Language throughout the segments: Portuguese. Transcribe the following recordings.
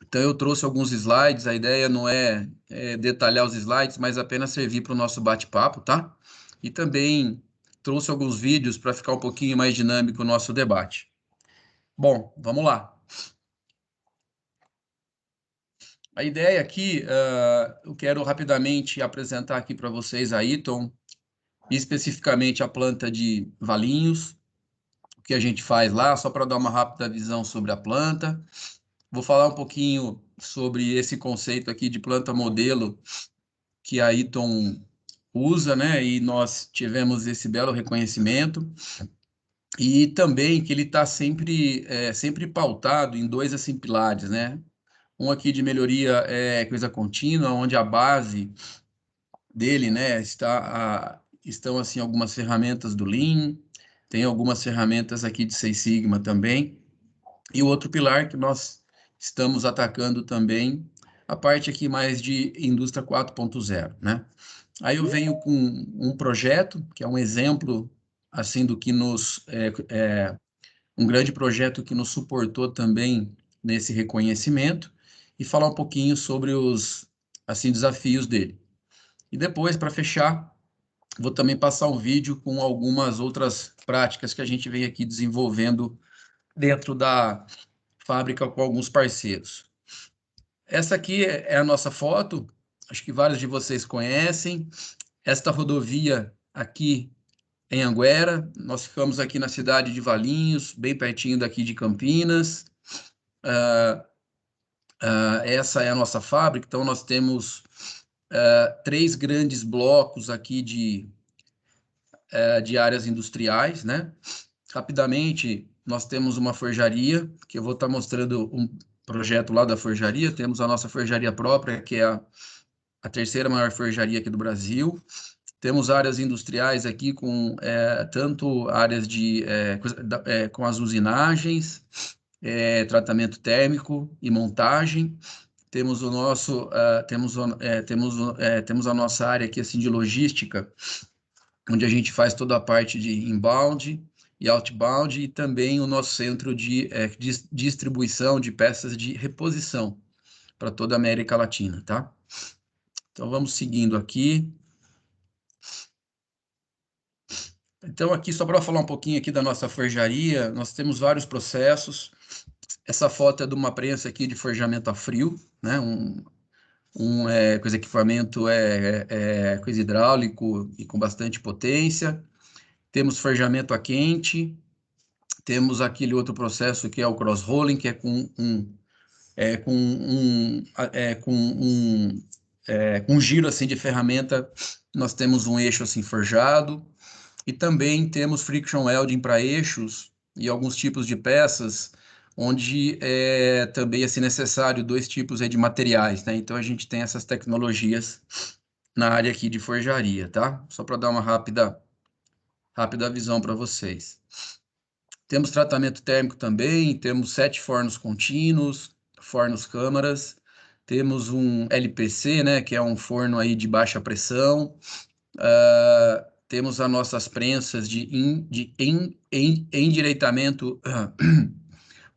Então, eu trouxe alguns slides, a ideia não é detalhar os slides, mas apenas servir para o nosso bate-papo, tá? E também trouxe alguns vídeos para ficar um pouquinho mais dinâmico o nosso debate. Bom, vamos lá. A ideia aqui, eu quero rapidamente apresentar aqui para vocês a Eaton, especificamente a planta de Valinhos, o que a gente faz lá, só para dar uma rápida visão sobre a planta. Vou falar um pouquinho sobre esse conceito aqui de planta modelo que a Eaton usa, né? E nós tivemos esse belo reconhecimento. E também que ele está sempre pautado em dois assim, pilares, né? Um aqui de melhoria é coisa contínua, onde a base dele, né, estão assim algumas ferramentas do Lean, tem algumas ferramentas aqui de Six Sigma também. E o outro pilar que nós estamos atacando também, a parte aqui mais de indústria 4.0, né? Aí eu venho com um projeto, que é um exemplo, assim, do que um grande projeto que nos suportou também nesse reconhecimento, e falar um pouquinho sobre os, assim, desafios dele. E depois, para fechar, vou também passar um vídeo com algumas outras práticas que a gente vem aqui desenvolvendo dentro da fábrica com alguns parceiros. Essa aqui é a nossa foto, acho que vários de vocês conhecem. Esta rodovia aqui em Anguera, nós ficamos aqui na cidade de Valinhos, bem pertinho daqui de Campinas. Essa é a nossa fábrica, então nós temos três grandes blocos aqui de áreas industriais, né? Rapidamente, nós temos uma forjaria, que eu vou estar mostrando um projeto lá da forjaria. Temos a nossa forjaria própria, que é a terceira maior forjaria aqui do Brasil. Temos áreas industriais aqui com tanto áreas com as usinagens, tratamento térmico e montagem. Temos o nosso, temos a nossa área aqui assim de logística, onde a gente faz toda a parte de inbound e outbound, e também o nosso centro de distribuição de peças de reposição para toda a América Latina, tá? Então vamos seguindo aqui. Então aqui só para falar um pouquinho aqui da nossa forjaria, nós temos vários processos. Essa foto é de uma prensa aqui de forjamento a frio, né? Coisa equipamento coisa hidráulico e com bastante potência. Temos forjamento a quente. Temos aquele outro processo que é o cross-rolling, que é com um giro assim de ferramenta. Nós temos um eixo assim forjado, e também temos friction welding para eixos e alguns tipos de peças, onde é também assim necessário dois tipos de materiais, né? Então a gente tem essas tecnologias na área aqui de forjaria, tá? Só para dar uma rápida visão para vocês. Temos tratamento térmico também, temos 7 fornos contínuos, fornos câmaras, temos um LPC, né, que é um forno aí de baixa pressão. Temos as nossas prensas de endireitamento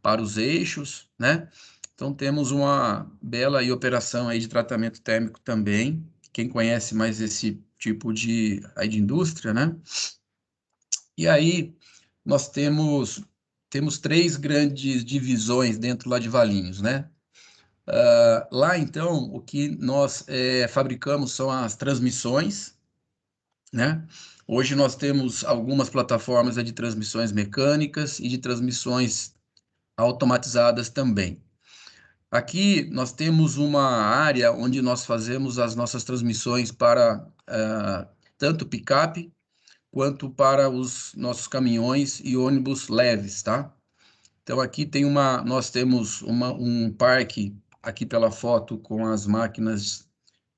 para os eixos, né? Então temos uma bela aí operação aí de tratamento térmico também. Quem conhece mais esse tipo de indústria, né? E aí nós temos três grandes divisões dentro lá de Valinhos, né? Lá então o que nós fabricamos são as transmissões, né? Hoje nós temos algumas plataformas de transmissões mecânicas e de transmissões automatizadas também. Aqui nós temos uma área onde nós fazemos as nossas transmissões para tanto picape quanto para os nossos caminhões e ônibus leves, tá? Então aqui nós temos um parque aqui pela foto com as máquinas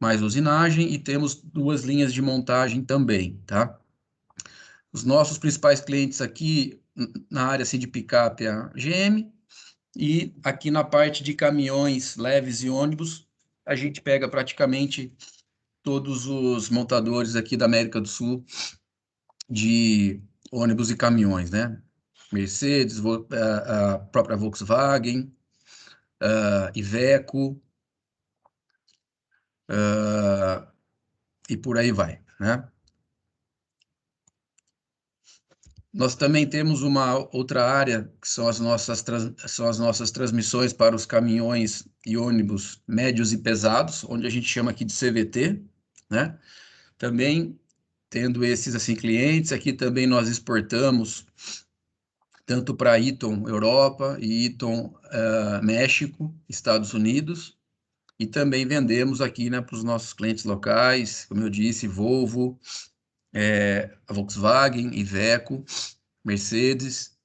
mais usinagem, e temos duas linhas de montagem também, tá? Os nossos principais clientes aqui na área assim, de picape é a GM, e aqui na parte de caminhões leves e ônibus, a gente pega praticamente todos os montadores aqui da América do Sul de ônibus e caminhões, né? Mercedes, a própria Volkswagen, Iveco, e por aí vai, né? Nós também temos uma outra área, que são são as nossas transmissões para os caminhões e ônibus médios e pesados, onde a gente chama aqui de CVT, né? Também tendo esses assim clientes, aqui também nós exportamos tanto para Eaton Europa e Eaton México, Estados Unidos, e também vendemos aqui, né, para os nossos clientes locais, como eu disse, Volvo, a Volkswagen, Iveco, Mercedes,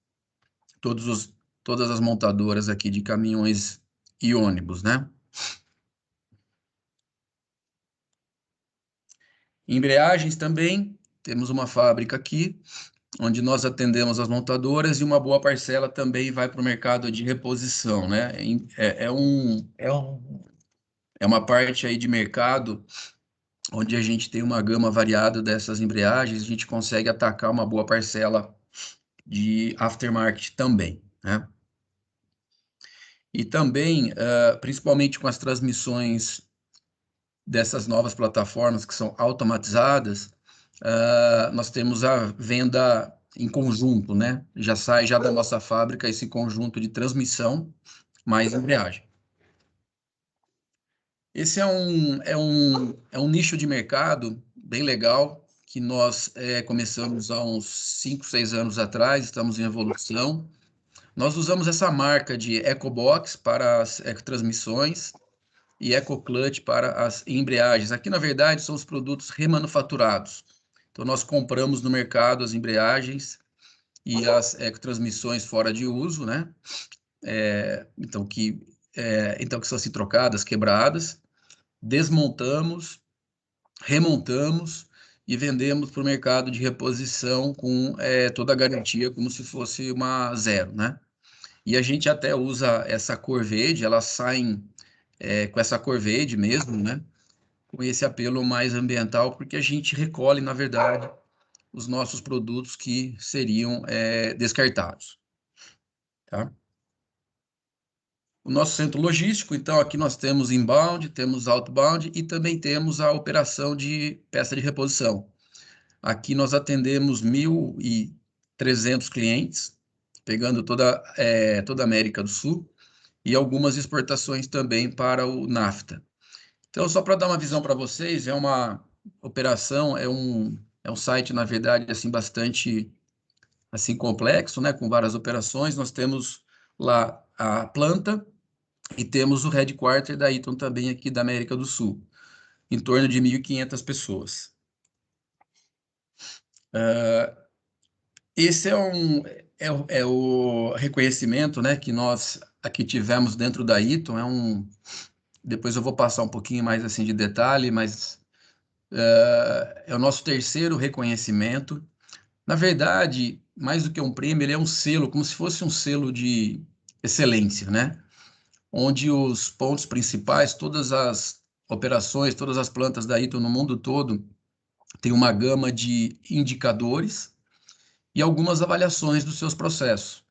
todas as montadoras aqui de caminhões e ônibus, né? Embreagens também, temos uma fábrica aqui, onde nós atendemos as montadoras e uma boa parcela também vai para o mercado de reposição, né? É uma parte aí de mercado onde a gente tem uma gama variada dessas embreagens, a gente consegue atacar uma boa parcela de aftermarket também, né? E também, principalmente com as transmissões dessas novas plataformas que são automatizadas, nós temos a venda em conjunto, né? Já sai já da nossa fábrica esse conjunto de transmissão mais embreagem. Esse é um nicho de mercado bem legal, que nós começamos há uns 5, 6 anos atrás, estamos em evolução. Nós usamos essa marca de EcoBox para as ecotransmissões e EcoClutch para as embreagens. Aqui, na verdade, são os produtos remanufaturados. Então, nós compramos no mercado as embreagens e as ecotransmissões fora de uso, né? Então, que são assim trocadas, quebradas, desmontamos, remontamos e vendemos para o mercado de reposição com toda a garantia, como se fosse uma zero, né? E a gente até usa essa cor verde, elas saem com essa cor verde mesmo, né? Com esse apelo mais ambiental, porque a gente recolhe, na verdade, os nossos produtos que seriam descartados, tá? O nosso centro logístico, então, aqui nós temos inbound, temos outbound e também temos a operação de peça de reposição. Aqui nós atendemos 1.300 clientes, pegando toda a América do Sul e algumas exportações também para o NAFTA. Então, só para dar uma visão para vocês, é uma operação, é um site, na verdade, assim, bastante assim, complexo, né, com várias operações. Nós temos lá a planta e temos o headquarter da Eaton também aqui da América do Sul, em torno de 1.500 pessoas. Esse é o reconhecimento, né, que nós aqui tivemos dentro da Eaton. Depois eu vou passar um pouquinho mais assim de detalhe, mas é o nosso terceiro reconhecimento. Na verdade, mais do que um prêmio, ele é um selo, como se fosse um selo de excelência, né? Onde os pontos principais, todas as operações, todas as plantas da Eaton no mundo todo, têm uma gama de indicadores e algumas avaliações dos seus processos.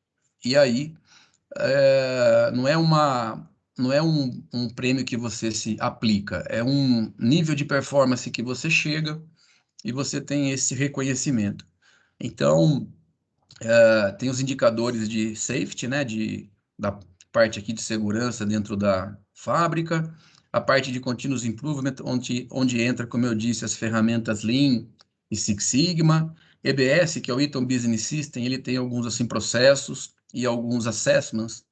E aí, não é um prêmio que você se aplica, é um nível de performance que você chega e você tem esse reconhecimento. Então, tem os indicadores de safety, né, da parte aqui de segurança dentro da fábrica, a parte de continuous improvement, onde entra, como eu disse, as ferramentas Lean e Six Sigma, EBS, que é o Eaton Business System, ele tem alguns assim processos e alguns assessments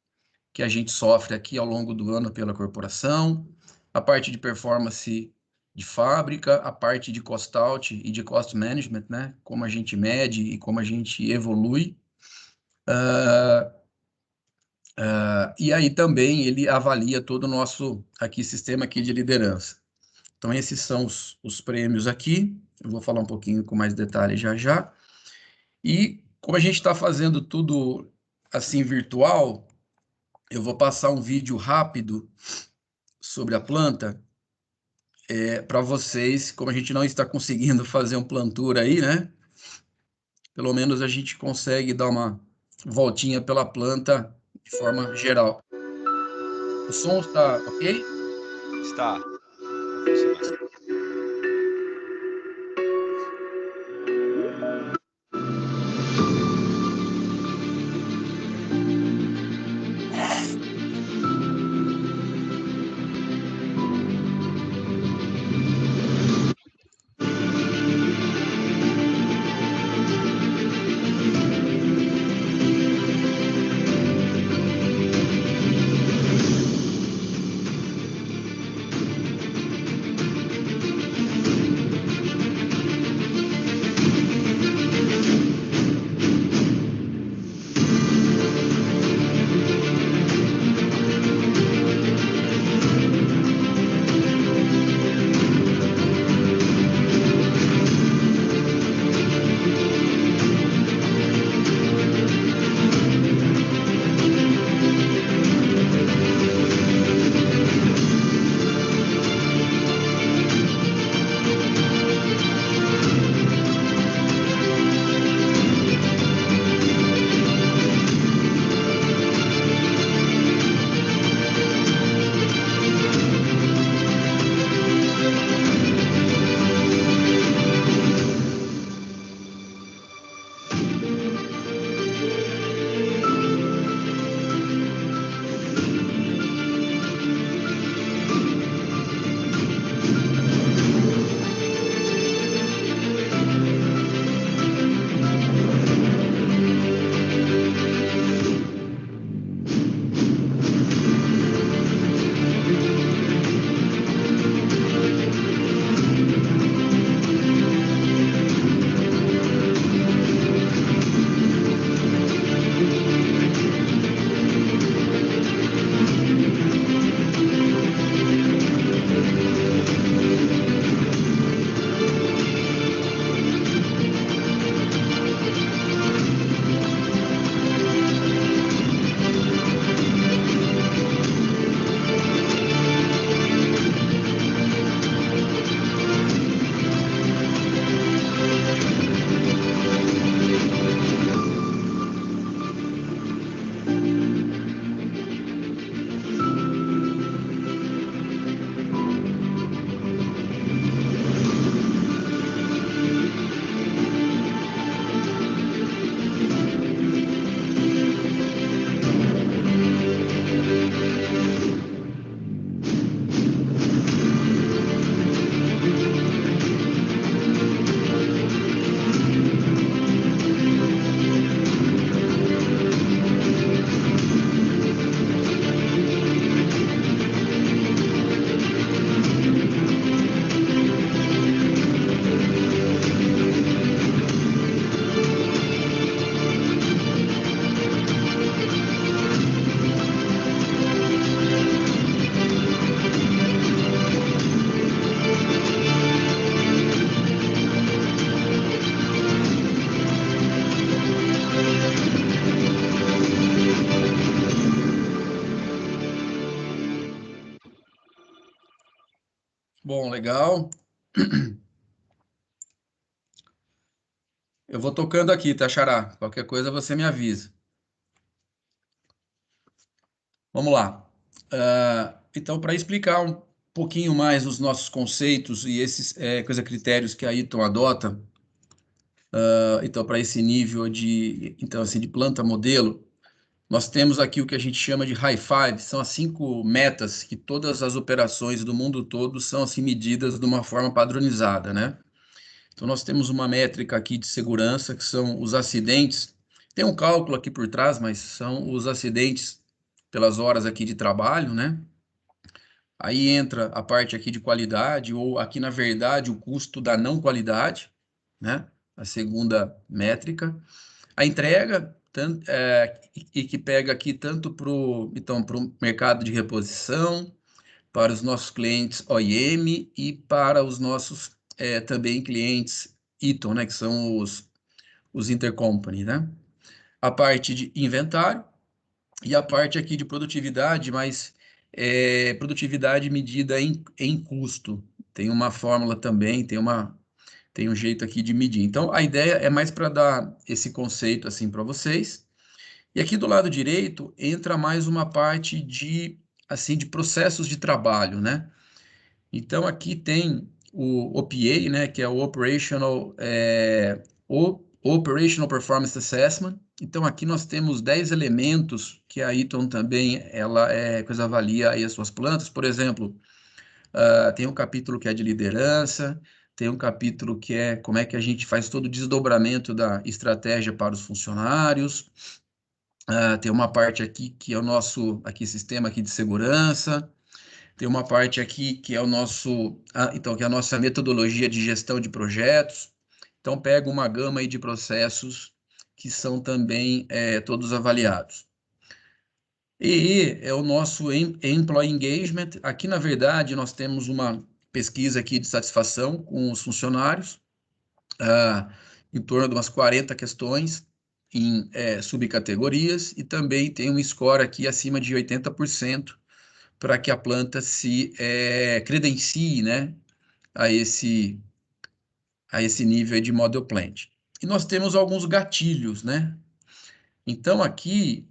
que a gente sofre aqui ao longo do ano pela corporação, a parte de performance de fábrica, a parte de cost out e de cost management, né? Como a gente mede e como a gente evolui. E aí também ele avalia todo o nosso aqui sistema aqui de liderança. Então esses são os prêmios aqui. Eu vou falar um pouquinho com mais detalhes já já. E como a gente está fazendo tudo assim virtual, eu vou passar um vídeo rápido sobre a planta para vocês, como a gente não está conseguindo fazer um plantur aí, né? Pelo menos a gente consegue dar uma voltinha pela planta de forma geral. O som está ok? Está. Tá funcionando. Bom, legal. Eu vou tocando aqui, tá, Xará? Qualquer coisa você me avisa. Vamos lá. Então, para explicar um pouquinho mais os nossos conceitos e esses critérios que a Eaton adota, então, para esse nível de, então, assim, de planta modelo, nós temos aqui o que a gente chama de high five, são as 5 metas que todas as operações do mundo todo são assim medidas de uma forma padronizada, né? Então nós temos uma métrica aqui de segurança que são os acidentes. Tem um cálculo aqui por trás, mas são os acidentes pelas horas aqui de trabalho, né? Aí entra a parte aqui de qualidade, ou aqui, na verdade, o custo da não qualidade, né? A segunda métrica. A entrega, e que pega aqui tanto para o então, pro mercado de reposição, para os nossos clientes OEM e para os nossos também clientes Eaton, né? Que são os intercompany, né? A parte de inventário e a parte aqui de produtividade, mas produtividade medida em custo. Tem uma fórmula também, tem um jeito aqui de medir. Então, a ideia é mais para dar esse conceito assim para vocês. E aqui do lado direito entra mais uma parte de assim, de processos de trabalho, né? Então, aqui tem o OPA, né, que é o Operational Performance Assessment. Então, aqui nós temos 10 elementos que a Eaton também, ela avalia aí as suas plantas. Por exemplo, tem um capítulo que é de liderança, tem um capítulo que é como é que a gente faz todo o desdobramento da estratégia para os funcionários. Tem uma parte aqui que é o nosso sistema aqui de segurança. Tem uma parte aqui que é que é a nossa metodologia de gestão de projetos. Então, pega uma gama aí de processos que são também todos avaliados. E é o nosso Employee Engagement. Aqui, na verdade, nós temos uma pesquisa aqui de satisfação com os funcionários, em torno de umas 40 questões em subcategorias, e também tem um score aqui acima de 80% para que a planta se credencie, né, a esse nível de Model Plant. E nós temos alguns gatilhos, né? Então, aqui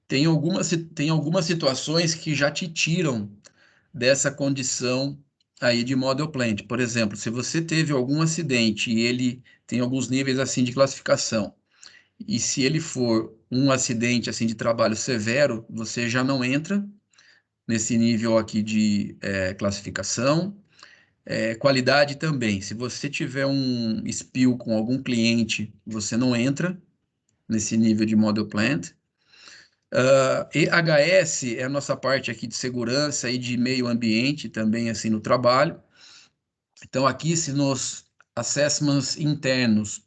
tem algumas situações que já te tiram dessa condição aí de Model Plant. Por exemplo, se você teve algum acidente e ele tem alguns níveis assim de classificação, e se ele for um acidente assim de trabalho severo, você já não entra nesse nível aqui de classificação. Qualidade também. Se você tiver um spill com algum cliente, você não entra nesse nível de Model Plant. EHS é a nossa parte aqui de segurança e de meio ambiente também assim no trabalho. Então aqui, se nos assessments internos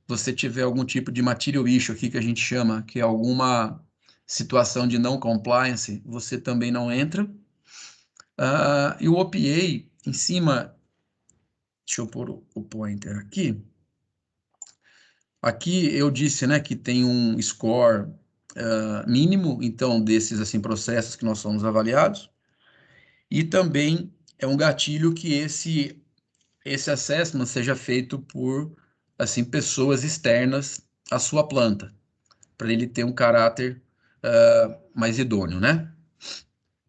você tiver algum tipo de material issue aqui que a gente chama, que é alguma situação de não compliance, você também não entra. E o OPA em cima, deixa eu pôr o pointer aqui. Aqui eu disse, né, que tem um score mínimo, então, desses assim processos que nós somos avaliados, e também é um gatilho que esse assessment seja feito por assim pessoas externas à sua planta, para ele ter um caráter mais idôneo, né?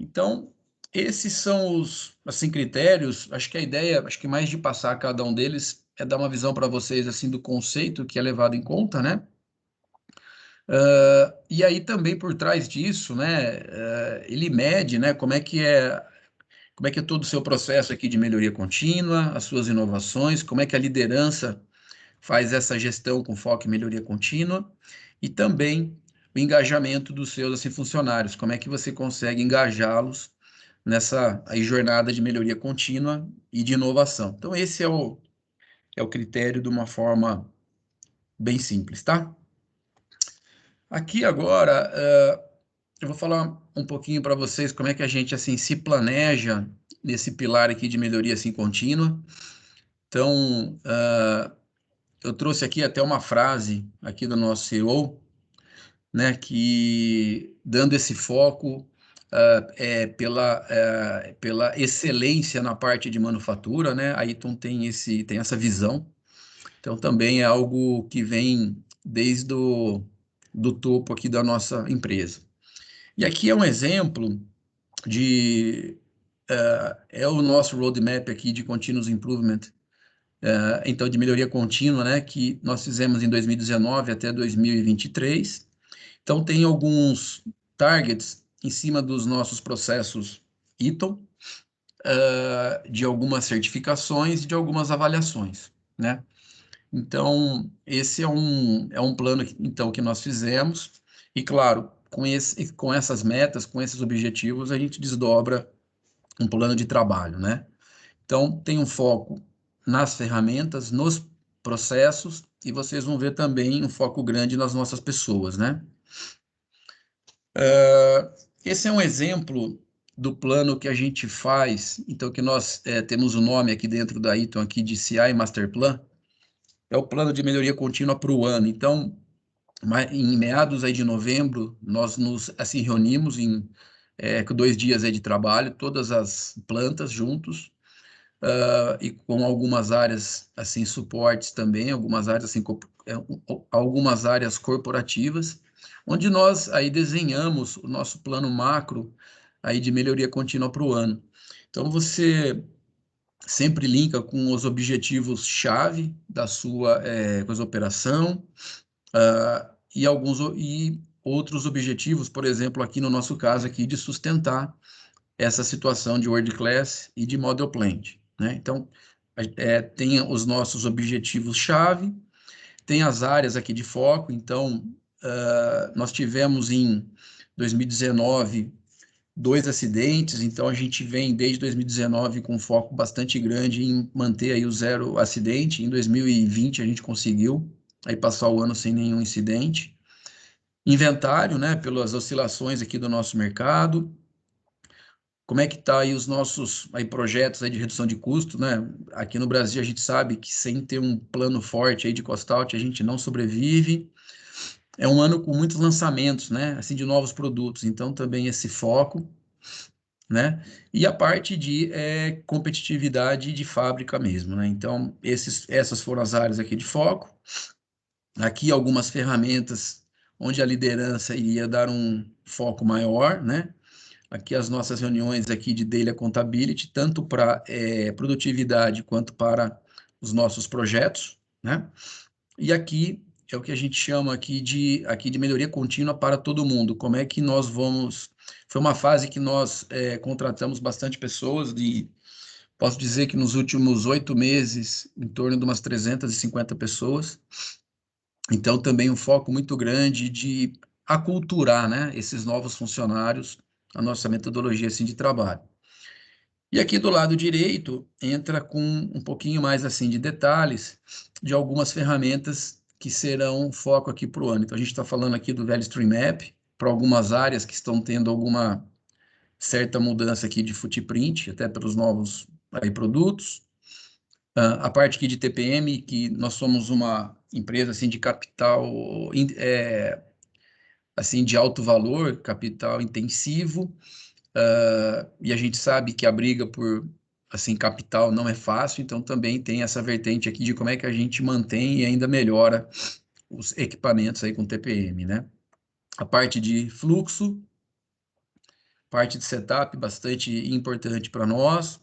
Então, esses são os assim critérios. Acho que a ideia, acho que mais de passar cada um deles é dar uma visão para vocês assim do conceito que é levado em conta, né? E aí também por trás disso, né, ele mede, né, como é que é todo o seu processo aqui de melhoria contínua, as suas inovações, como é que a liderança faz essa gestão com foco em melhoria contínua, e também o engajamento dos seus assim, funcionários, como é que você consegue engajá-los nessa aí, jornada de melhoria contínua e de inovação. Então esse é o critério de uma forma bem simples, tá? Aqui agora, eu vou falar um pouquinho para vocês como é que a gente assim se planeja nesse pilar aqui de melhoria assim contínua. Então, eu trouxe aqui até uma frase aqui do nosso CEO, né, que dando esse foco pela excelência na parte de manufatura, né, a Eaton tem essa visão. Então, também é algo que vem desde do topo aqui da nossa empresa. E aqui é um exemplo de é o nosso roadmap aqui de continuous improvement, então de melhoria contínua, né, que nós fizemos em 2019 até 2023. Então tem alguns targets em cima dos nossos processos Eaton, de algumas certificações e de algumas avaliações, né? Então esse é um plano então que nós fizemos, e claro, com essas metas, com esses objetivos, a gente desdobra um plano de trabalho, né? Então, tem um foco nas ferramentas, nos processos, e vocês vão ver também um foco grande nas nossas pessoas, né? Esse é um exemplo do plano que a gente faz, então que nós temos o nome aqui dentro da Eaton aqui de CI Master Plan, é o plano de melhoria contínua para o ano. Então, em meados aí de novembro, nós nos assim reunimos com 2 dias aí de trabalho, todas as plantas juntos, e com algumas áreas assim suportes também, algumas áreas assim algumas áreas corporativas, onde nós aí desenhamos o nosso plano macro aí de melhoria contínua para o ano. Então, você sempre linka com os objetivos-chave da sua coisa, operação, e outros objetivos, por exemplo, aqui no nosso caso aqui, de sustentar essa situação de World Class e de Model Plant, né? Então, tem os nossos objetivos-chave, tem as áreas aqui de foco. Então, nós tivemos em 2019 2 acidentes, então a gente vem desde 2019 com um foco bastante grande em manter aí o 0 acidente. Em 2020 a gente conseguiu aí passar o ano sem nenhum incidente. Inventário, né, pelas oscilações aqui do nosso mercado. Como é que está aí os nossos aí projetos aí de redução de custo, né? Aqui no Brasil a gente sabe que sem ter um plano forte aí de cost out a gente não sobrevive. É um ano com muitos lançamentos, né, assim, de novos produtos, então também esse foco, né? E a parte de competitividade de fábrica mesmo, né? Então, essas foram as áreas aqui de foco. Aqui algumas ferramentas onde a liderança iria dar um foco maior, né? Aqui as nossas reuniões aqui de Daily Accountability, tanto para produtividade quanto para os nossos projetos, né? E aqui é o que a gente chama aqui de melhoria contínua para todo mundo. Como é que nós vamos... Foi uma fase que nós contratamos bastante pessoas, posso dizer que nos últimos 8 meses, em torno de umas 350 pessoas. Então, também um foco muito grande de aculturar, né, esses novos funcionários, a nossa metodologia assim, de trabalho. E aqui do lado direito, entra com um pouquinho mais assim de detalhes de algumas ferramentas que serão foco aqui para o ano. Então, a gente está falando aqui do Value Stream Map, para algumas áreas que estão tendo alguma certa mudança aqui de footprint, até pelos novos aí, produtos. A parte aqui de TPM, que nós somos uma empresa assim, de capital assim, de alto valor, capital intensivo, e a gente sabe que a briga por assim, capital não é fácil, então também tem essa vertente aqui de como é que a gente mantém e ainda melhora os equipamentos aí com TPM, né? A parte de fluxo, parte de setup bastante importante para nós.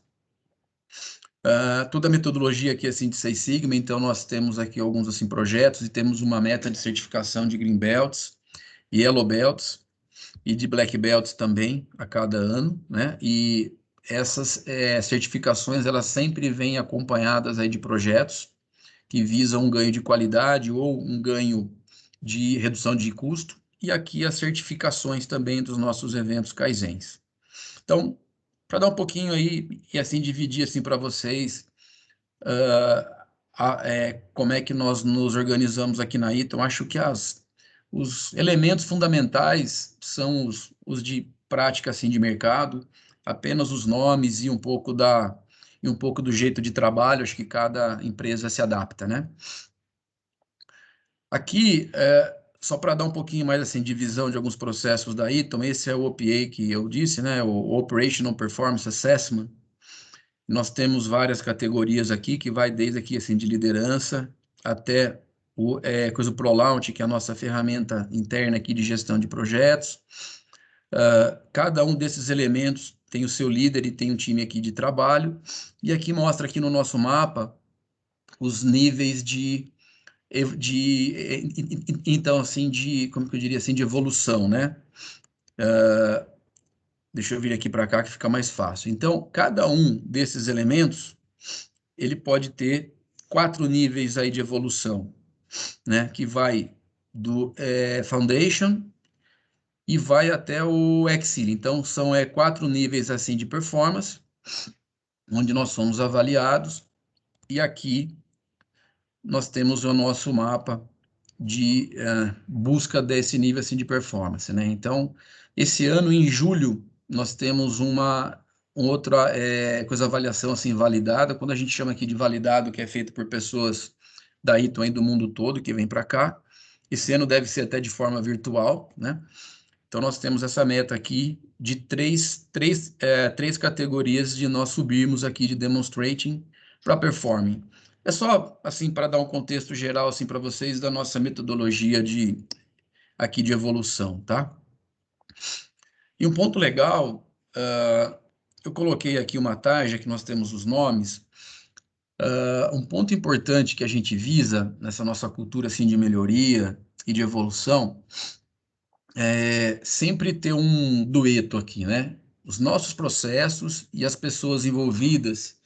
Toda a metodologia aqui assim de Six Sigma, então nós temos aqui alguns assim projetos e temos uma meta de certificação de Green Belts, Yellow Belts e de Black Belts também a cada ano, né? E essas certificações elas sempre vêm acompanhadas aí de projetos que visam um ganho de qualidade ou um ganho de redução de custo, e aqui as certificações também dos nossos eventos Kaizens. Então, para dar um pouquinho aí e assim dividir assim para vocês como é que nós nos organizamos aqui na Eaton, acho que os elementos fundamentais são os de prática assim de mercado, apenas os nomes e um pouco do jeito de trabalho, acho que cada empresa se adapta, né? Aqui, só para dar um pouquinho mais assim de visão de alguns processos da Eaton, esse é o OPA que eu disse, né? O Operational Performance Assessment. Nós temos várias categorias aqui, que vai desde aqui, assim, de liderança até o coisa ProLaunch, que é a nossa ferramenta interna aqui de gestão de projetos. Cada um desses elementos tem o seu líder e tem um time aqui de trabalho. E aqui mostra aqui no nosso mapa os níveis então, assim, como que eu diria assim, de evolução, né? Deixa eu vir aqui para cá que fica mais fácil. Então, cada um desses elementos ele pode ter 4 níveis aí de evolução, né? Que vai do Foundation e vai até o Exceed. Então, são 4 níveis assim de performance, onde nós somos avaliados, e aqui nós temos o nosso mapa de busca desse nível assim de performance, né? Então, esse ano, em julho, nós temos uma outra coisa, avaliação assim validada, quando a gente chama aqui de validado, que é feito por pessoas da Eaton aí do mundo todo, que vem para cá. Esse ano deve ser até de forma virtual, né? Então, nós temos essa meta aqui de três categorias de nós subirmos aqui de Demonstrating para Performing. É só, assim, para dar um contexto geral, assim, para vocês da nossa metodologia aqui de evolução, tá? E um ponto legal, eu coloquei aqui uma tarja que nós temos os nomes. Um ponto importante que a gente visa nessa nossa cultura assim, de melhoria e de evolução é sempre ter um dueto aqui, né? Os nossos processos e as pessoas envolvidas,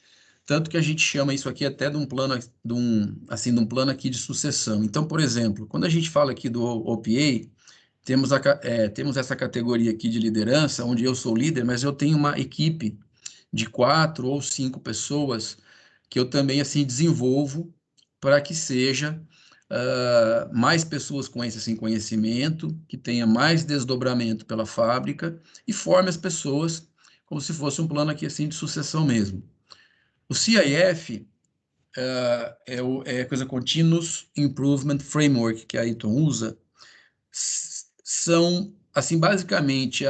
tanto que a gente chama isso aqui até de um plano, de um plano aqui de sucessão. Então, por exemplo, quando a gente fala aqui do OPA, temos essa categoria aqui de liderança, onde eu sou líder, mas eu tenho uma equipe de 4 ou 5 pessoas que eu também assim desenvolvo para que seja mais pessoas com esse assim, conhecimento, que tenha mais desdobramento pela fábrica e forme as pessoas como se fosse um plano aqui assim de sucessão mesmo. O CIF é coisa Continuous Improvement Framework que a Eaton usa, são, assim, basicamente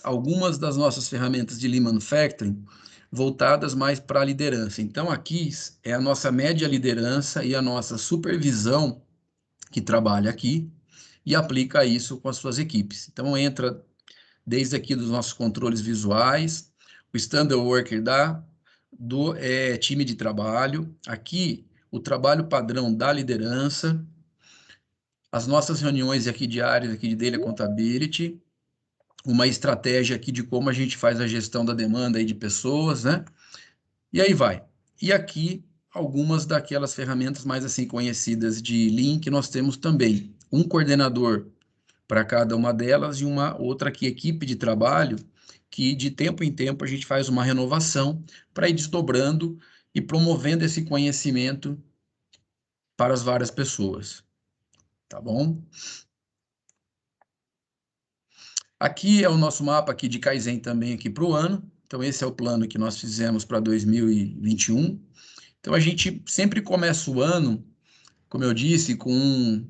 algumas das nossas ferramentas de Lean Manufacturing voltadas mais para a liderança. Então, aqui é a nossa média liderança e a nossa supervisão que trabalha aqui e aplica isso com as suas equipes. Então, entra desde aqui dos nossos controles visuais, o Standard Worker do time de trabalho, aqui o trabalho padrão da liderança, as nossas reuniões aqui diárias aqui de Daily Accountability, uma estratégia aqui de como a gente faz a gestão da demanda aí de pessoas, né? E aí vai. E aqui algumas daquelas ferramentas mais assim conhecidas de Lean que nós temos também. Um coordenador para cada uma delas e uma outra aqui equipe de trabalho que de tempo em tempo a gente faz uma renovação para ir desdobrando e promovendo esse conhecimento para as várias pessoas, tá bom? Aqui é o nosso mapa aqui de Kaizen também aqui para o ano. Então, esse é o plano que nós fizemos para 2021. Então, a gente sempre começa o ano, como eu disse, com um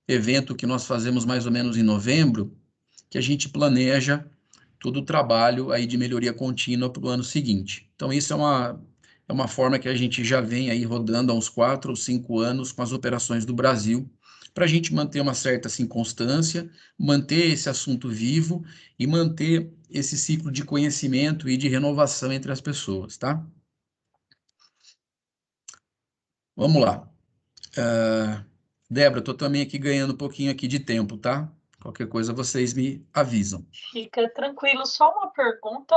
evento que nós fazemos mais ou menos em novembro, que a gente planeja todo o trabalho aí de melhoria contínua para o ano seguinte. Então, isso é uma forma que a gente já vem aí rodando há uns 4 ou 5 anos com as operações do Brasil, para a gente manter uma certa assim, constância, manter esse assunto vivo e manter esse ciclo de conhecimento e de renovação entre as pessoas, tá? Vamos lá. Débora, estou também aqui ganhando um pouquinho aqui de tempo, tá? Qualquer coisa vocês me avisam. Fica tranquilo. Só uma pergunta,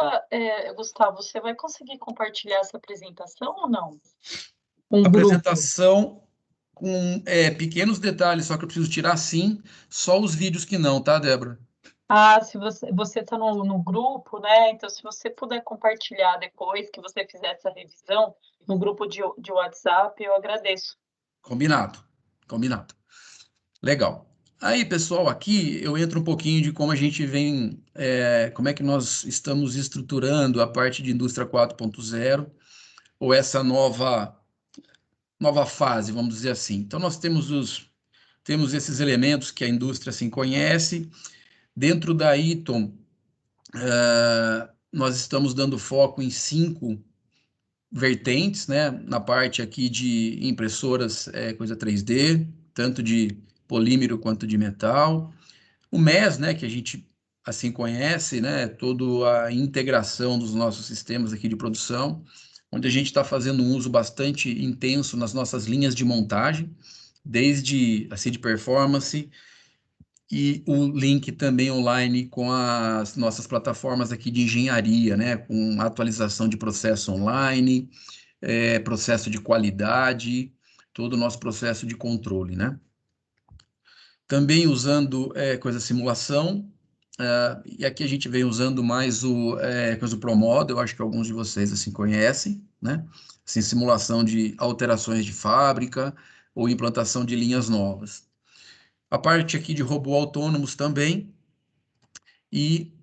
Gustavo, você vai conseguir compartilhar essa apresentação ou não? Apresentação com pequenos detalhes, só que eu preciso tirar sim, só os vídeos que não, tá, Débora? Ah, se você está no grupo, né? Então, se você puder compartilhar depois que você fizer essa revisão no grupo de WhatsApp, eu agradeço. Combinado, combinado. Legal. Aí, pessoal, aqui eu entro um pouquinho de como a gente vem, como é que nós estamos estruturando a parte de indústria 4.0, ou essa nova fase, vamos dizer assim. Então, nós temos esses elementos que a indústria assim conhece. Dentro da Eaton, nós estamos dando foco em 5 vertentes, né? Na parte aqui de impressoras, coisa 3D, tanto de polímero quanto de metal. O MES, né, que a gente assim conhece, né, toda a integração dos nossos sistemas aqui de produção, onde a gente está fazendo um uso bastante intenso nas nossas linhas de montagem, desde assim de performance e o link também online com as nossas plataformas aqui de engenharia, né, com atualização de processo online, processo de qualidade, todo o nosso processo de controle, né? Também usando coisa simulação, e aqui a gente vem usando mais coisa do ProModel, eu acho que alguns de vocês assim conhecem, né? Assim, simulação de alterações de fábrica ou implantação de linhas novas. A parte aqui de robô autônomos também, e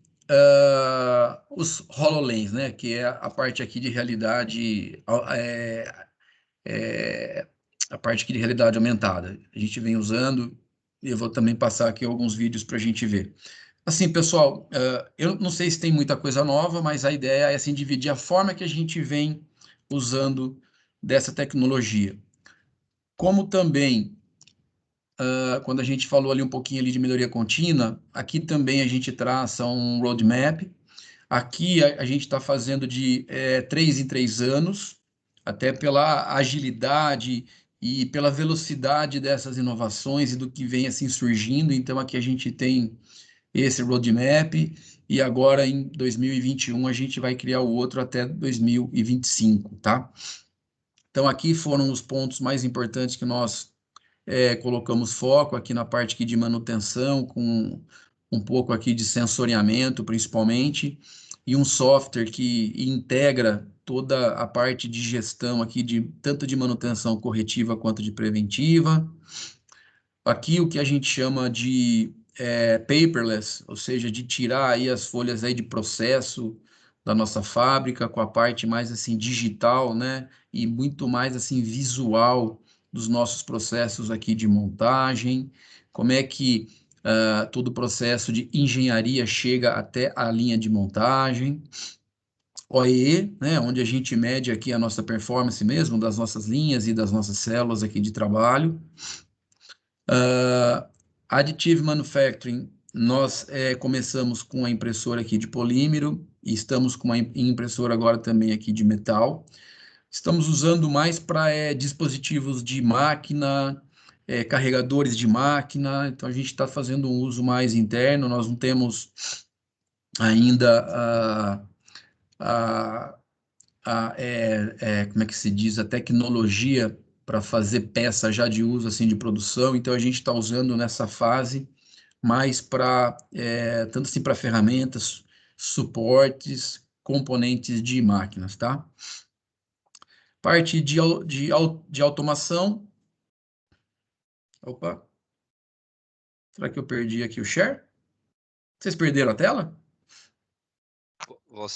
os HoloLens, né? Que é a parte aqui de realidade a parte aqui de realidade aumentada. A gente vem usando, e eu vou também passar aqui alguns vídeos para a gente ver. Assim, pessoal, eu não sei se tem muita coisa nova, mas a ideia é assim, dividir a forma que a gente vem usando dessa tecnologia. Como também quando a gente falou ali um pouquinho ali de melhoria contínua, aqui também a gente traça um roadmap. Aqui a gente está fazendo de 3 em 3 anos, até pela agilidade e pela velocidade dessas inovações e do que vem assim surgindo. Então, aqui a gente tem esse roadmap, e agora em 2021 a gente vai criar o outro até 2025, tá? Então, aqui foram os pontos mais importantes que nós colocamos foco aqui na parte aqui de manutenção, com um pouco aqui de sensoriamento, principalmente, e um software que integra toda a parte de gestão aqui, tanto de manutenção corretiva quanto de preventiva. Aqui o que a gente chama de paperless, ou seja, de tirar aí as folhas aí de processo da nossa fábrica, com a parte mais assim digital, né, e muito mais assim visual dos nossos processos aqui de montagem, como é que todo o processo de engenharia chega até a linha de montagem, OEE, né, onde a gente mede aqui a nossa performance mesmo, das nossas linhas e das nossas células aqui de trabalho. Additive Manufacturing, nós começamos com a impressora aqui de polímero, e estamos com uma impressora agora também aqui de metal. Estamos usando mais para dispositivos de máquina, carregadores de máquina, então a gente está fazendo um uso mais interno, nós não temos ainda como é que se diz, a tecnologia para fazer peça já de uso assim de produção, então a gente está usando nessa fase mais para tanto assim para ferramentas, suportes, componentes de máquinas, tá? Parte de automação. Opa! Será que eu perdi aqui o share? Vocês perderam a tela?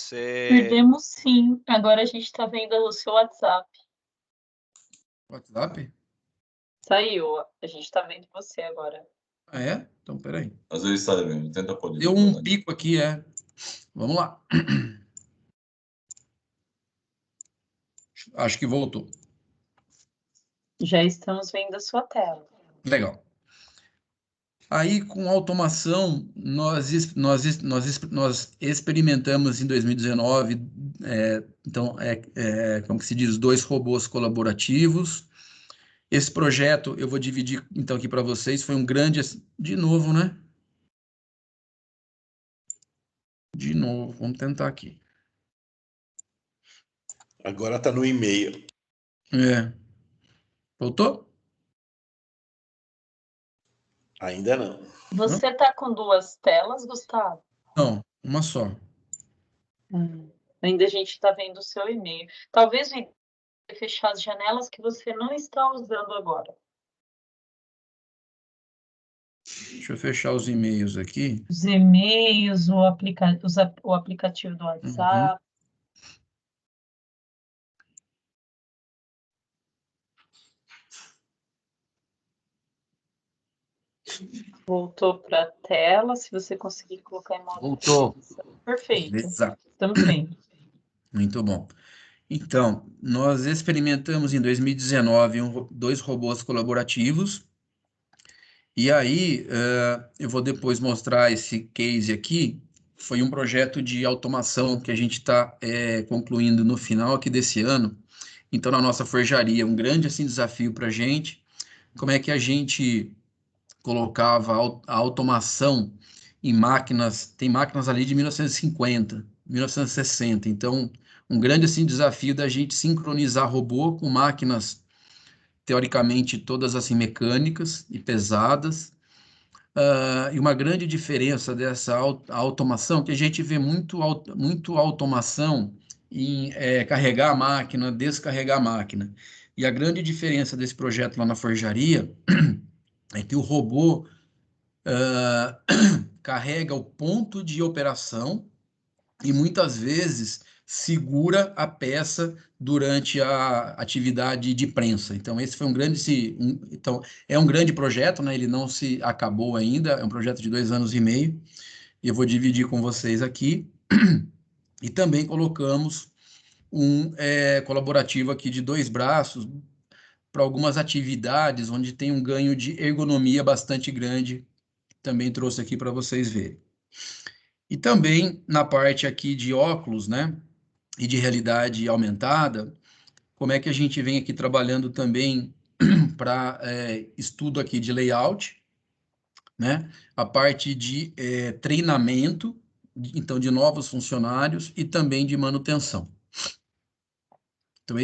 Perdemos sim. Agora a gente está vendo o seu WhatsApp. WhatsApp? Saiu. A gente está vendo você agora. Ah, é? Então, peraí. Às vezes sai mesmo, tenta polir. Deu um pico aqui, Vamos lá. Acho que voltou. Já estamos vendo a sua tela. Legal. Aí, com automação, nós experimentamos em 2019, então, como que se diz, 2 robôs colaborativos. Esse projeto, eu vou dividir, então, aqui para vocês, foi um grande... De novo, né? De novo, vamos tentar aqui. Agora está no e-mail. Voltou? Ainda não. Você está com 2 telas, Gustavo? Não, uma só. Ainda a gente está vendo o seu e-mail. Talvez fechar as janelas que você não está usando agora. Deixa eu fechar os e-mails aqui. Os e-mails, o aplicativo do WhatsApp. Voltou para a tela, se você conseguir colocar em modo... Voltou. Perfeito. Exato. Estamos vendo. Muito bom. Então, nós experimentamos em 2019 2 robôs colaborativos, e aí eu vou depois mostrar esse case aqui. Foi um projeto de automação que a gente está concluindo no final aqui desse ano. Então, na nossa forjaria, um grande assim, desafio para a gente, como é que a gente colocava a automação em máquinas, tem máquinas ali de 1950, 1960, então um grande assim, desafio da gente sincronizar robô com máquinas teoricamente todas assim mecânicas e pesadas, e uma grande diferença dessa automação, que a gente vê muito automação em carregar a máquina, descarregar a máquina, e a grande diferença desse projeto lá na forjaria é que o robô carrega o ponto de operação e muitas vezes segura a peça durante a atividade de prensa. Então, esse foi então, é um grande projeto, né? Ele não se acabou ainda, é um projeto de 2 anos e meio, e eu vou dividir com vocês aqui. E também colocamos um colaborativo aqui de 2 braços, para algumas atividades onde tem um ganho de ergonomia bastante grande. Também trouxe aqui para vocês verem. E também na parte aqui de óculos, né, e de realidade aumentada, como é que a gente vem aqui trabalhando também para estudo aqui de layout, né, a parte de treinamento, então de novos funcionários e também de manutenção. Então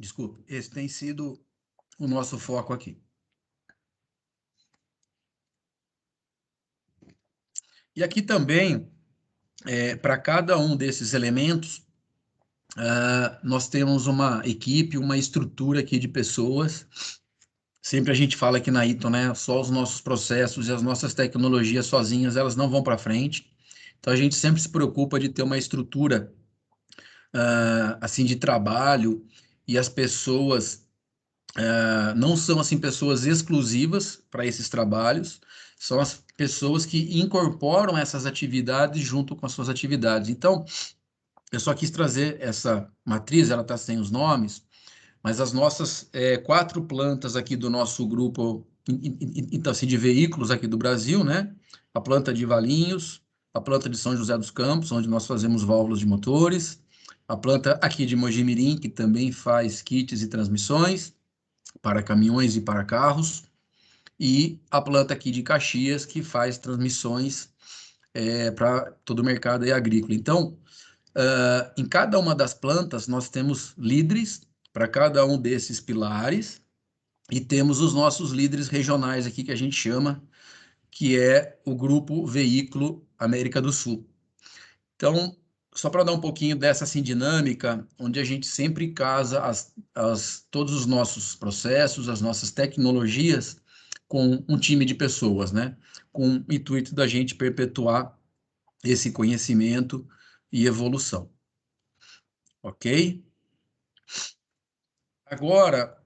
desculpa, esse tem sido o nosso foco aqui. E aqui também, para cada um desses elementos, nós temos uma equipe, uma estrutura aqui de pessoas. Sempre a gente fala aqui na Eaton, né? Só os nossos processos e as nossas tecnologias sozinhas, elas não vão para frente. Então, a gente sempre se preocupa de ter uma estrutura, assim, de trabalho, e as pessoas não são, assim, pessoas exclusivas para esses trabalhos, são as pessoas que incorporam essas atividades junto com as suas atividades. Então, eu só quis trazer essa matriz, ela está sem os nomes, mas as nossas 4 plantas aqui do nosso grupo, então, assim, de veículos aqui do Brasil, né? A planta de Valinhos, a planta de São José dos Campos, onde nós fazemos válvulas de motores, a planta aqui de Mojimirim, que também faz kits e transmissões para caminhões e para carros, e a planta aqui de Caxias, que faz transmissões para todo o mercado agrícola. Então, em cada uma das plantas, nós temos líderes para cada um desses pilares e temos os nossos líderes regionais aqui, que a gente chama, que é o Grupo Veículo América do Sul. Então, só para dar um pouquinho dessa assim, dinâmica, onde a gente sempre casa todos os nossos processos, as nossas tecnologias, com um time de pessoas, né? Com o intuito da gente perpetuar esse conhecimento e evolução. Ok? Agora,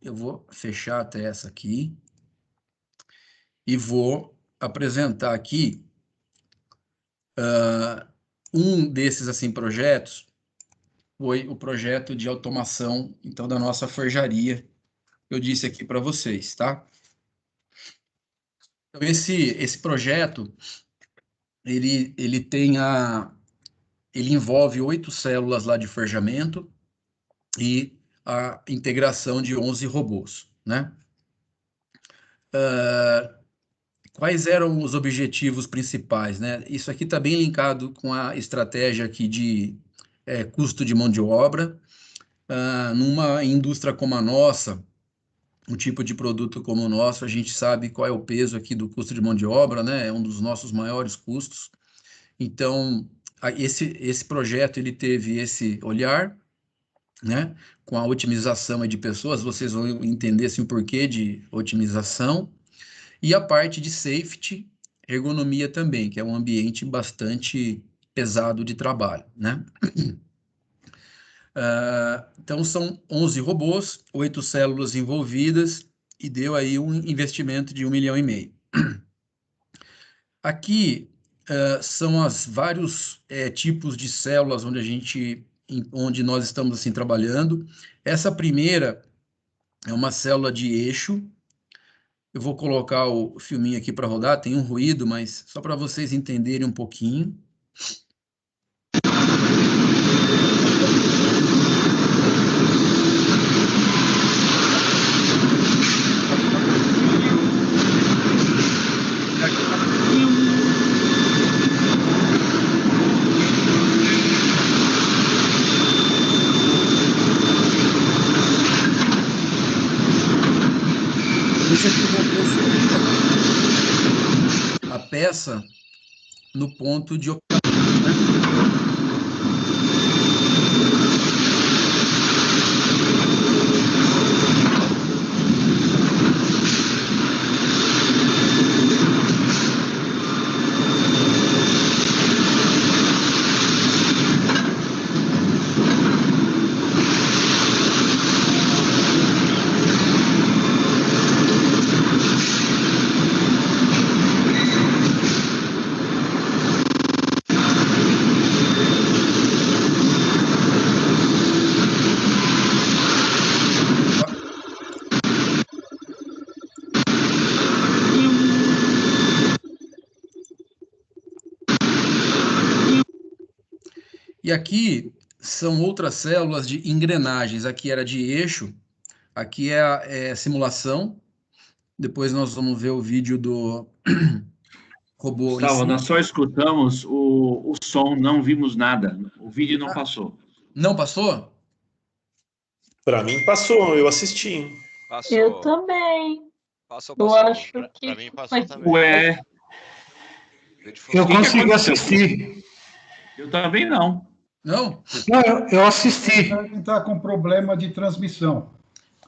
eu vou fechar até essa aqui e vou apresentar aqui um desses assim projetos, foi o projeto de automação, então, da nossa forjaria, eu disse aqui para vocês, tá? Então, esse projeto, ele envolve 8 células lá de forjamento e a integração de 11 robôs, né? Quais eram os objetivos principais, né? Isso aqui está bem linkado com a estratégia aqui de custo de mão de obra. Numa indústria como a nossa, um tipo de produto como o nosso, a gente sabe qual é o peso aqui do custo de mão de obra, né? É um dos nossos maiores custos. Então, esse projeto, ele teve esse olhar, né? Com a otimização de pessoas, vocês vão entender assim, o porquê de otimização, e a parte de safety, ergonomia também, que é um ambiente bastante pesado de trabalho, né? Então, são 11 robôs, 8 células envolvidas, e deu aí um investimento de 1,5 milhão. Aqui são os vários tipos de células onde nós estamos assim trabalhando. Essa primeira é uma célula de eixo. Eu vou colocar o filminho aqui para rodar, tem um ruído, mas só para vocês entenderem um pouquinho. Esse aqui a peça no ponto de operação, né? E aqui são outras células de engrenagens. Aqui era de eixo, aqui é a simulação. Depois nós vamos ver o vídeo do robô em Gustavo, si. nós só escutamos o som, não vimos nada. O vídeo não Ah. passou. Não passou? Para mim passou, eu assisti. Eu Passou. também. Passou, Eu passou. acho Pra que mim passou mas- também. Ué, Vídeo Eu funcionou. que consegui aconteceu? assistir. eu também não. Não? Não, eu assisti. Ele está com problema de transmissão.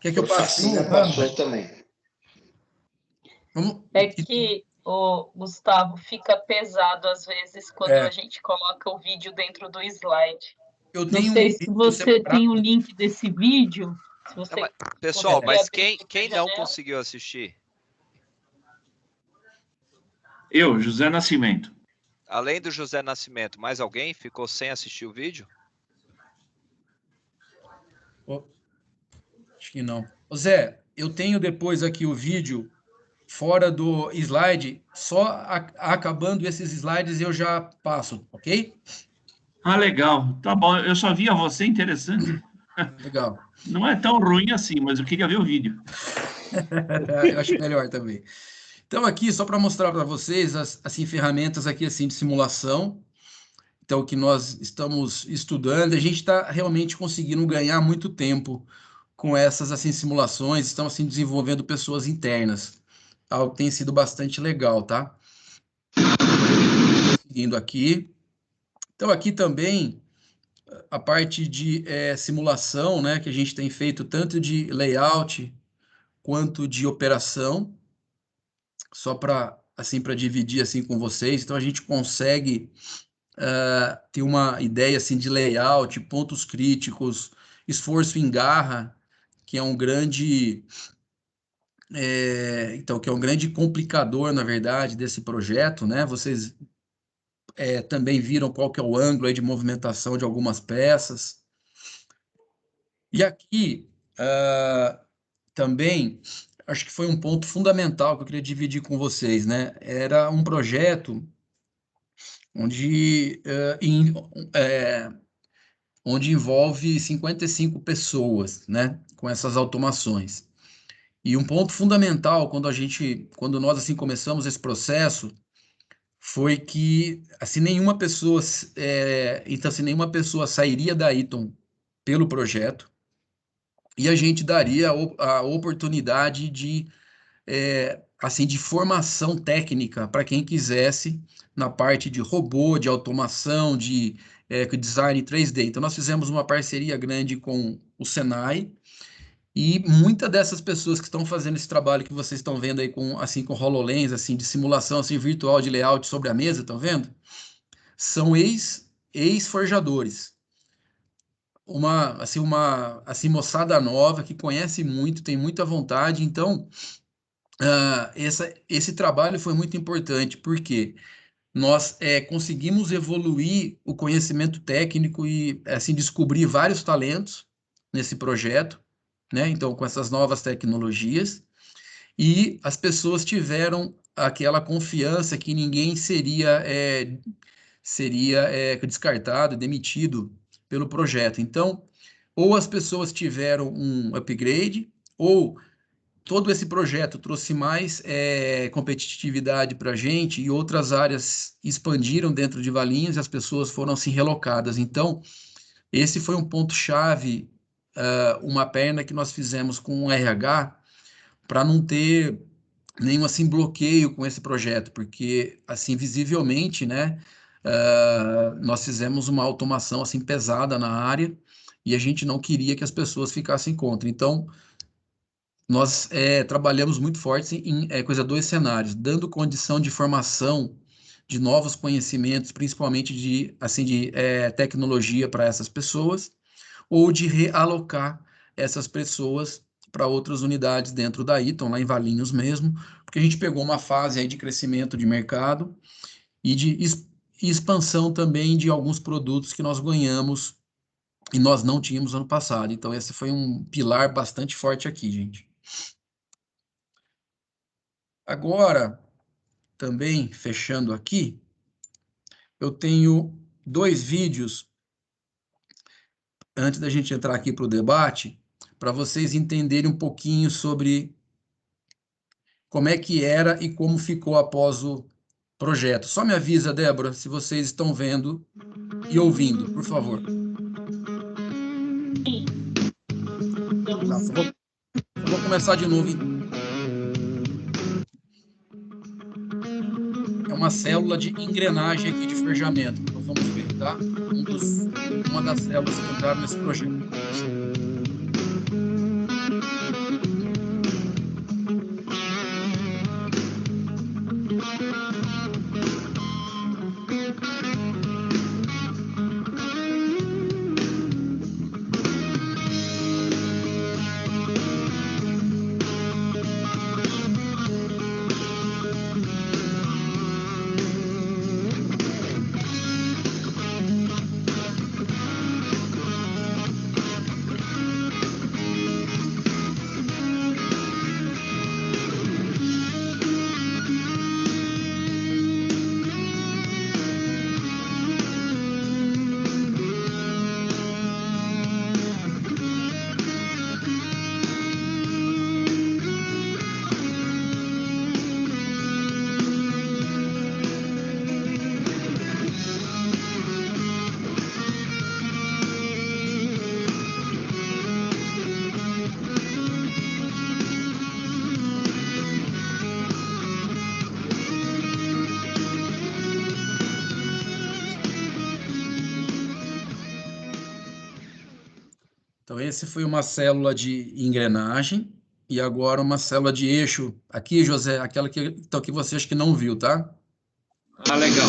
Quer que eu passe? Facinha passou também. Vamos... É que o Gustavo fica pesado às vezes quando É. a gente coloca o vídeo dentro do slide. Eu Não tenho sei um se vídeo você separado. tem o link desse vídeo. Se você Não, pessoal, conseguir mas abrir quem a não janela. conseguiu assistir? Eu, José Nascimento. Além do José Nascimento, mais alguém ficou sem assistir o vídeo? Acho que não. Ô Zé, eu tenho depois aqui o vídeo fora do slide, só acabando esses slides eu já passo, ok? Ah, legal. Tá bom, eu só via você, interessante. Legal. Não é tão ruim assim, mas eu queria ver o vídeo. Eu acho melhor também. Então aqui, só para mostrar para vocês as assim, ferramentas aqui assim de simulação. Então, que nós estamos estudando, a gente está realmente conseguindo ganhar muito tempo com essas assim simulações, estão assim desenvolvendo pessoas internas. Algo que tem sido bastante legal, tá? Seguindo aqui. Então, aqui também a parte de simulação, né, que a gente tem feito tanto de layout quanto de operação, só para assim para dividir assim com vocês. Então, a gente consegue ter uma ideia assim de layout, pontos críticos, esforço em garra, que é um grande então, que é um grande complicador, na verdade, desse projeto, né? Vocês também viram qual que é o ângulo aí de movimentação de algumas peças. E aqui, também, acho que foi um ponto fundamental que eu queria dividir com vocês, né? Era um projeto onde, onde envolve 55 pessoas, né? Com essas automações. E um ponto fundamental quando nós assim começamos esse processo, foi que assim nenhuma pessoa, então assim nenhuma pessoa sairia da Eaton pelo projeto e a gente daria a oportunidade de assim de formação técnica para quem quisesse na parte de robô, de automação, de design 3D. Então nós fizemos uma parceria grande com o Senai. E muitas dessas pessoas que estão fazendo esse trabalho que vocês estão vendo aí com HoloLens, assim, de simulação assim, virtual de layout sobre a mesa, estão vendo? São ex-forjadores. Uma moçada nova que conhece muito, tem muita vontade. Então, esse trabalho foi muito importante, porque nós conseguimos evoluir o conhecimento técnico e assim descobrir vários talentos nesse projeto, né? Então, com essas novas tecnologias, e as pessoas tiveram aquela confiança que ninguém seria descartado, demitido pelo projeto. Então, ou as pessoas tiveram um upgrade, ou todo esse projeto trouxe mais competitividade para a gente e outras áreas expandiram dentro de Valinhos e as pessoas foram assim relocadas. Então, esse foi um ponto-chave, uma perna que nós fizemos com o RH para não ter nenhum assim bloqueio com esse projeto, porque assim visivelmente, né, nós fizemos uma automação assim pesada na área e a gente não queria que as pessoas ficassem contra. Então, nós trabalhamos muito forte em coisa dois cenários, dando condição de formação de novos conhecimentos, principalmente de tecnologia para essas pessoas, ou de realocar essas pessoas para outras unidades dentro da Eaton, lá em Valinhos mesmo, porque a gente pegou uma fase aí de crescimento de mercado e de expansão também de alguns produtos que nós ganhamos e nós não tínhamos ano passado. Então, esse foi um pilar bastante forte aqui, gente. Agora, também, fechando aqui, eu tenho 2 vídeos antes da gente entrar aqui para o debate, para vocês entenderem um pouquinho sobre como é que era e como ficou após o projeto. Só me avisa, Débora, se vocês estão vendo e ouvindo, por favor. Tá, eu vou começar de novo. É uma célula de engrenagem aqui de forjamento. Nós vamos ver, tá? Uma das células que entraram nesse projeto. Então, esse foi uma célula de engrenagem e agora uma célula de eixo. Aqui, José, aquela que, então, que você acha que não viu, tá? Ah, legal.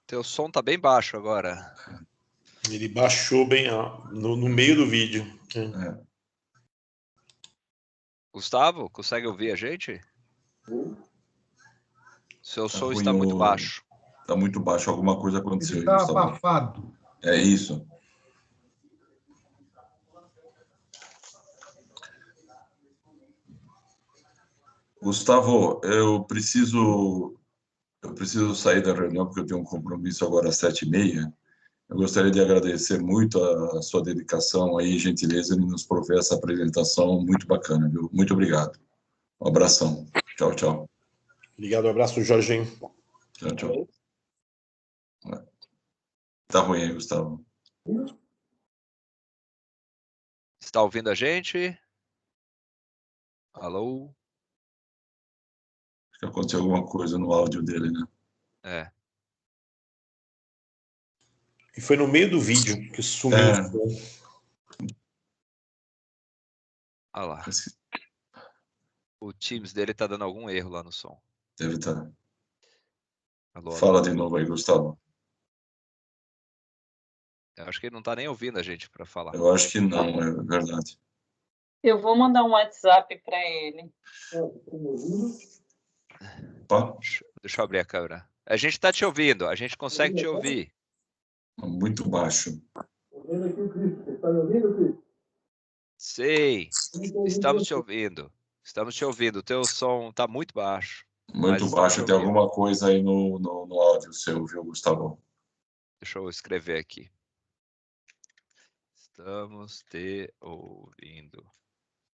Teu som tá bem baixo agora. Ele baixou bem no meio do vídeo. É. Gustavo, consegue ouvir a gente? Seu Tá som ruim está muito baixo. Tá muito baixo, alguma coisa aconteceu Ele aí, está Gustavo. abafado. É isso. Gustavo, eu preciso sair da reunião porque eu tenho um compromisso agora às 7h30. Eu gostaria de agradecer muito a sua dedicação aí, gentileza em nos prover essa apresentação muito bacana, viu? Muito obrigado. Um abração. Tchau, tchau. Obrigado, um abraço, Jorginho. Tchau, tchau. Tá ruim aí, Gustavo. Está ouvindo a gente? Alô? Acho que aconteceu alguma coisa no áudio dele, né? É. E foi no meio do vídeo que sumiu o som. Olha lá. O Teams dele tá dando algum erro lá no som. Deve estar. Alô, Fala alô? de novo aí, Gustavo. Eu acho que ele não tá nem ouvindo a gente para falar. Eu acho que não, é verdade. Eu vou mandar um WhatsApp para ele. Opa, Deixa eu abrir a câmera. A gente tá te ouvindo, a gente consegue te ouvir. muito baixo. Sei, estamos te ouvindo. Estamos te ouvindo. O teu som tá muito baixo. Mas Muito estamos te baixo. Tem ouvindo. alguma coisa aí no áudio seu, viu, Gustavo? Deixa eu escrever aqui. Estamos te ouvindo,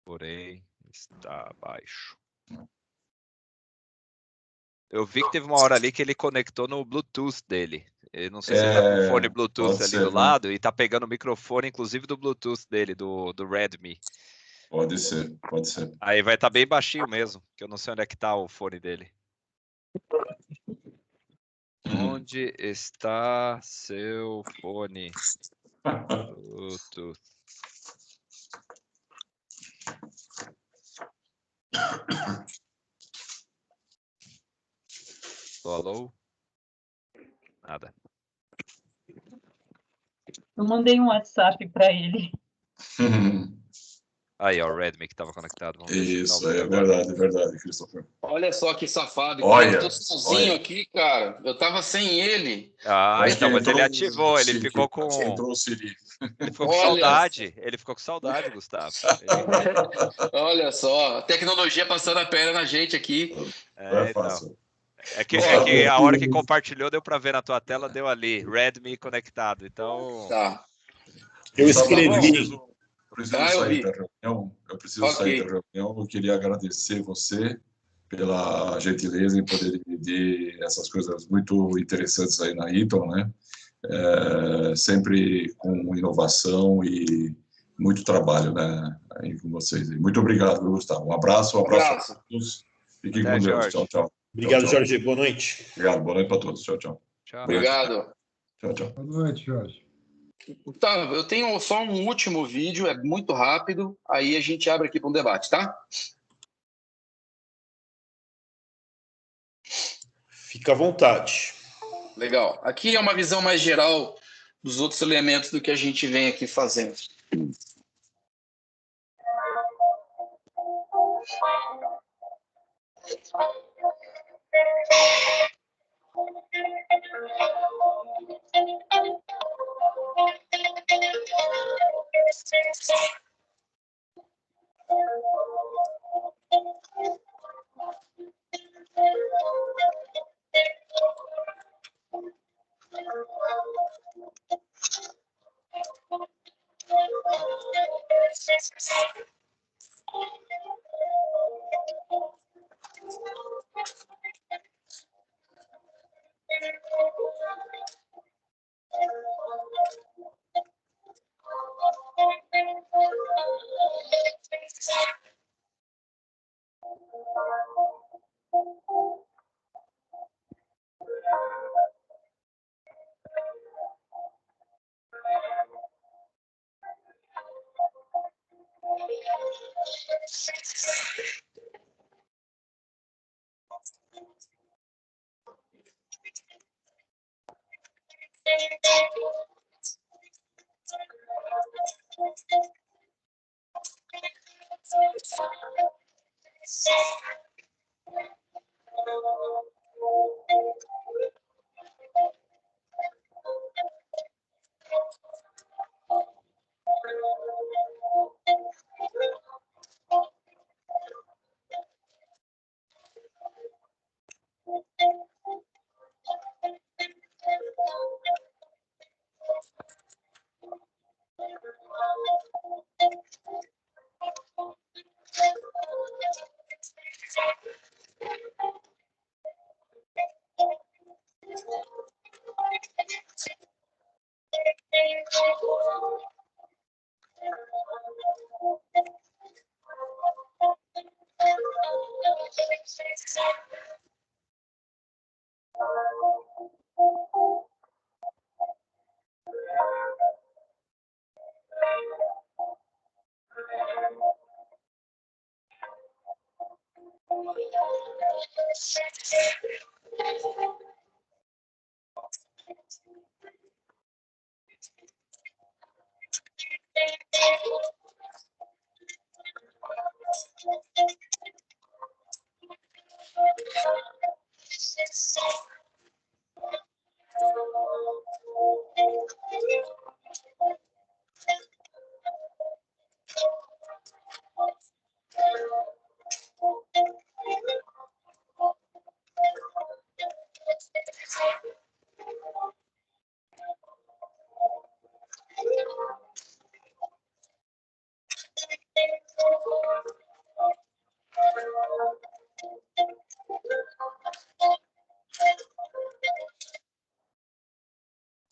porém está baixo. Eu vi que teve uma hora ali que ele conectou no Bluetooth dele. Eu não sei se ele tá com o fone Bluetooth pode ali ser, do viu? lado e tá pegando o microfone, inclusive do Bluetooth dele, do Redmi. Pode ser, pode ser. Aí vai estar bem baixinho mesmo, que eu não sei onde é que tá o fone dele. Onde está seu fone Bluetooth? Alô? Nada. Eu mandei um WhatsApp para ele. Aí, ó, o Redmi que estava conectado. Vamos ver se ele tá Isso, ouvindo é agora. verdade, Christopher. Olha só que safado. Olha, Eu tô sozinho olha. aqui, cara. Eu tava sem ele. Ah, Acho então, que mas ele entrou ativou, o ele Siri. ficou Acho que com. entrou o Siri. Ele ficou com Olha. saudade. Ele ficou com saudade, Gustavo. Olha só, a tecnologia passando a perna na gente aqui. Não é Então. fácil. É que a hora que compartilhou deu para ver na tua tela, deu ali, Redmi conectado. Então. Tá. Eu Gustavo, escrevi. preciso eu sair vi. da reunião. Eu preciso Ok. sair da reunião. Eu queria agradecer você pela gentileza em poder dividir essas coisas muito interessantes aí na Eaton, né? Sempre com inovação e muito trabalho, né, aí com vocês. Muito obrigado, viu, Gustavo. Um abraço a todos. Fiquem Até, com Deus. Jorge. Tchau, tchau. Obrigado, Tchau, tchau. Jorge. Boa noite. Obrigado. Boa noite para todos. Tchau, tchau. Tchau. Obrigado. Tchau, tchau. Boa noite, Jorge. Tá, eu tenho só um último vídeo, é muito rápido. Aí a gente abre aqui para um debate, tá? Fica à vontade. Legal. Aqui é uma visão mais geral dos outros elementos do que a gente vem aqui fazendo.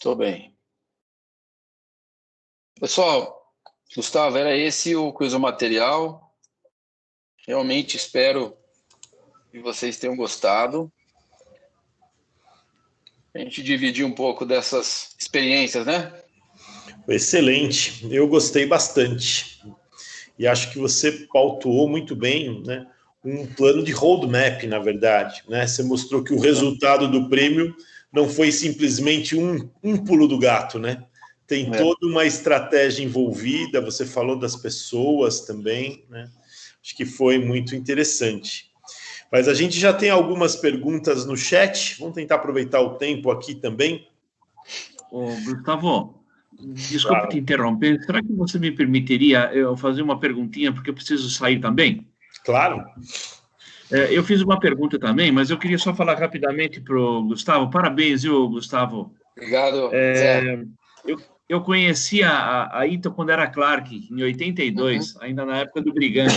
Estou bem. Pessoal, Gustavo, era esse o quiz material. Realmente espero que vocês tenham gostado. A gente dividir um pouco dessas experiências, né? Excelente, eu gostei bastante. E acho que você pautou muito bem, né? Um plano de roadmap, na verdade, né? Você mostrou que o resultado do prêmio não foi simplesmente um pulo do gato, né? Tem toda uma estratégia envolvida, você falou das pessoas também, né? Acho que foi muito interessante. Mas a gente já tem algumas perguntas no chat, vamos tentar aproveitar o tempo aqui também. Ô, Gustavo, desculpe te interromper, será que você me permitiria eu fazer uma perguntinha, porque eu preciso sair também? Claro. Eu fiz uma pergunta também, mas eu queria só falar rapidamente para o Gustavo. Parabéns, viu, Gustavo? Obrigado, Zé. Eu conheci a Ita quando era Clark, em 82, ainda na época do Brigante.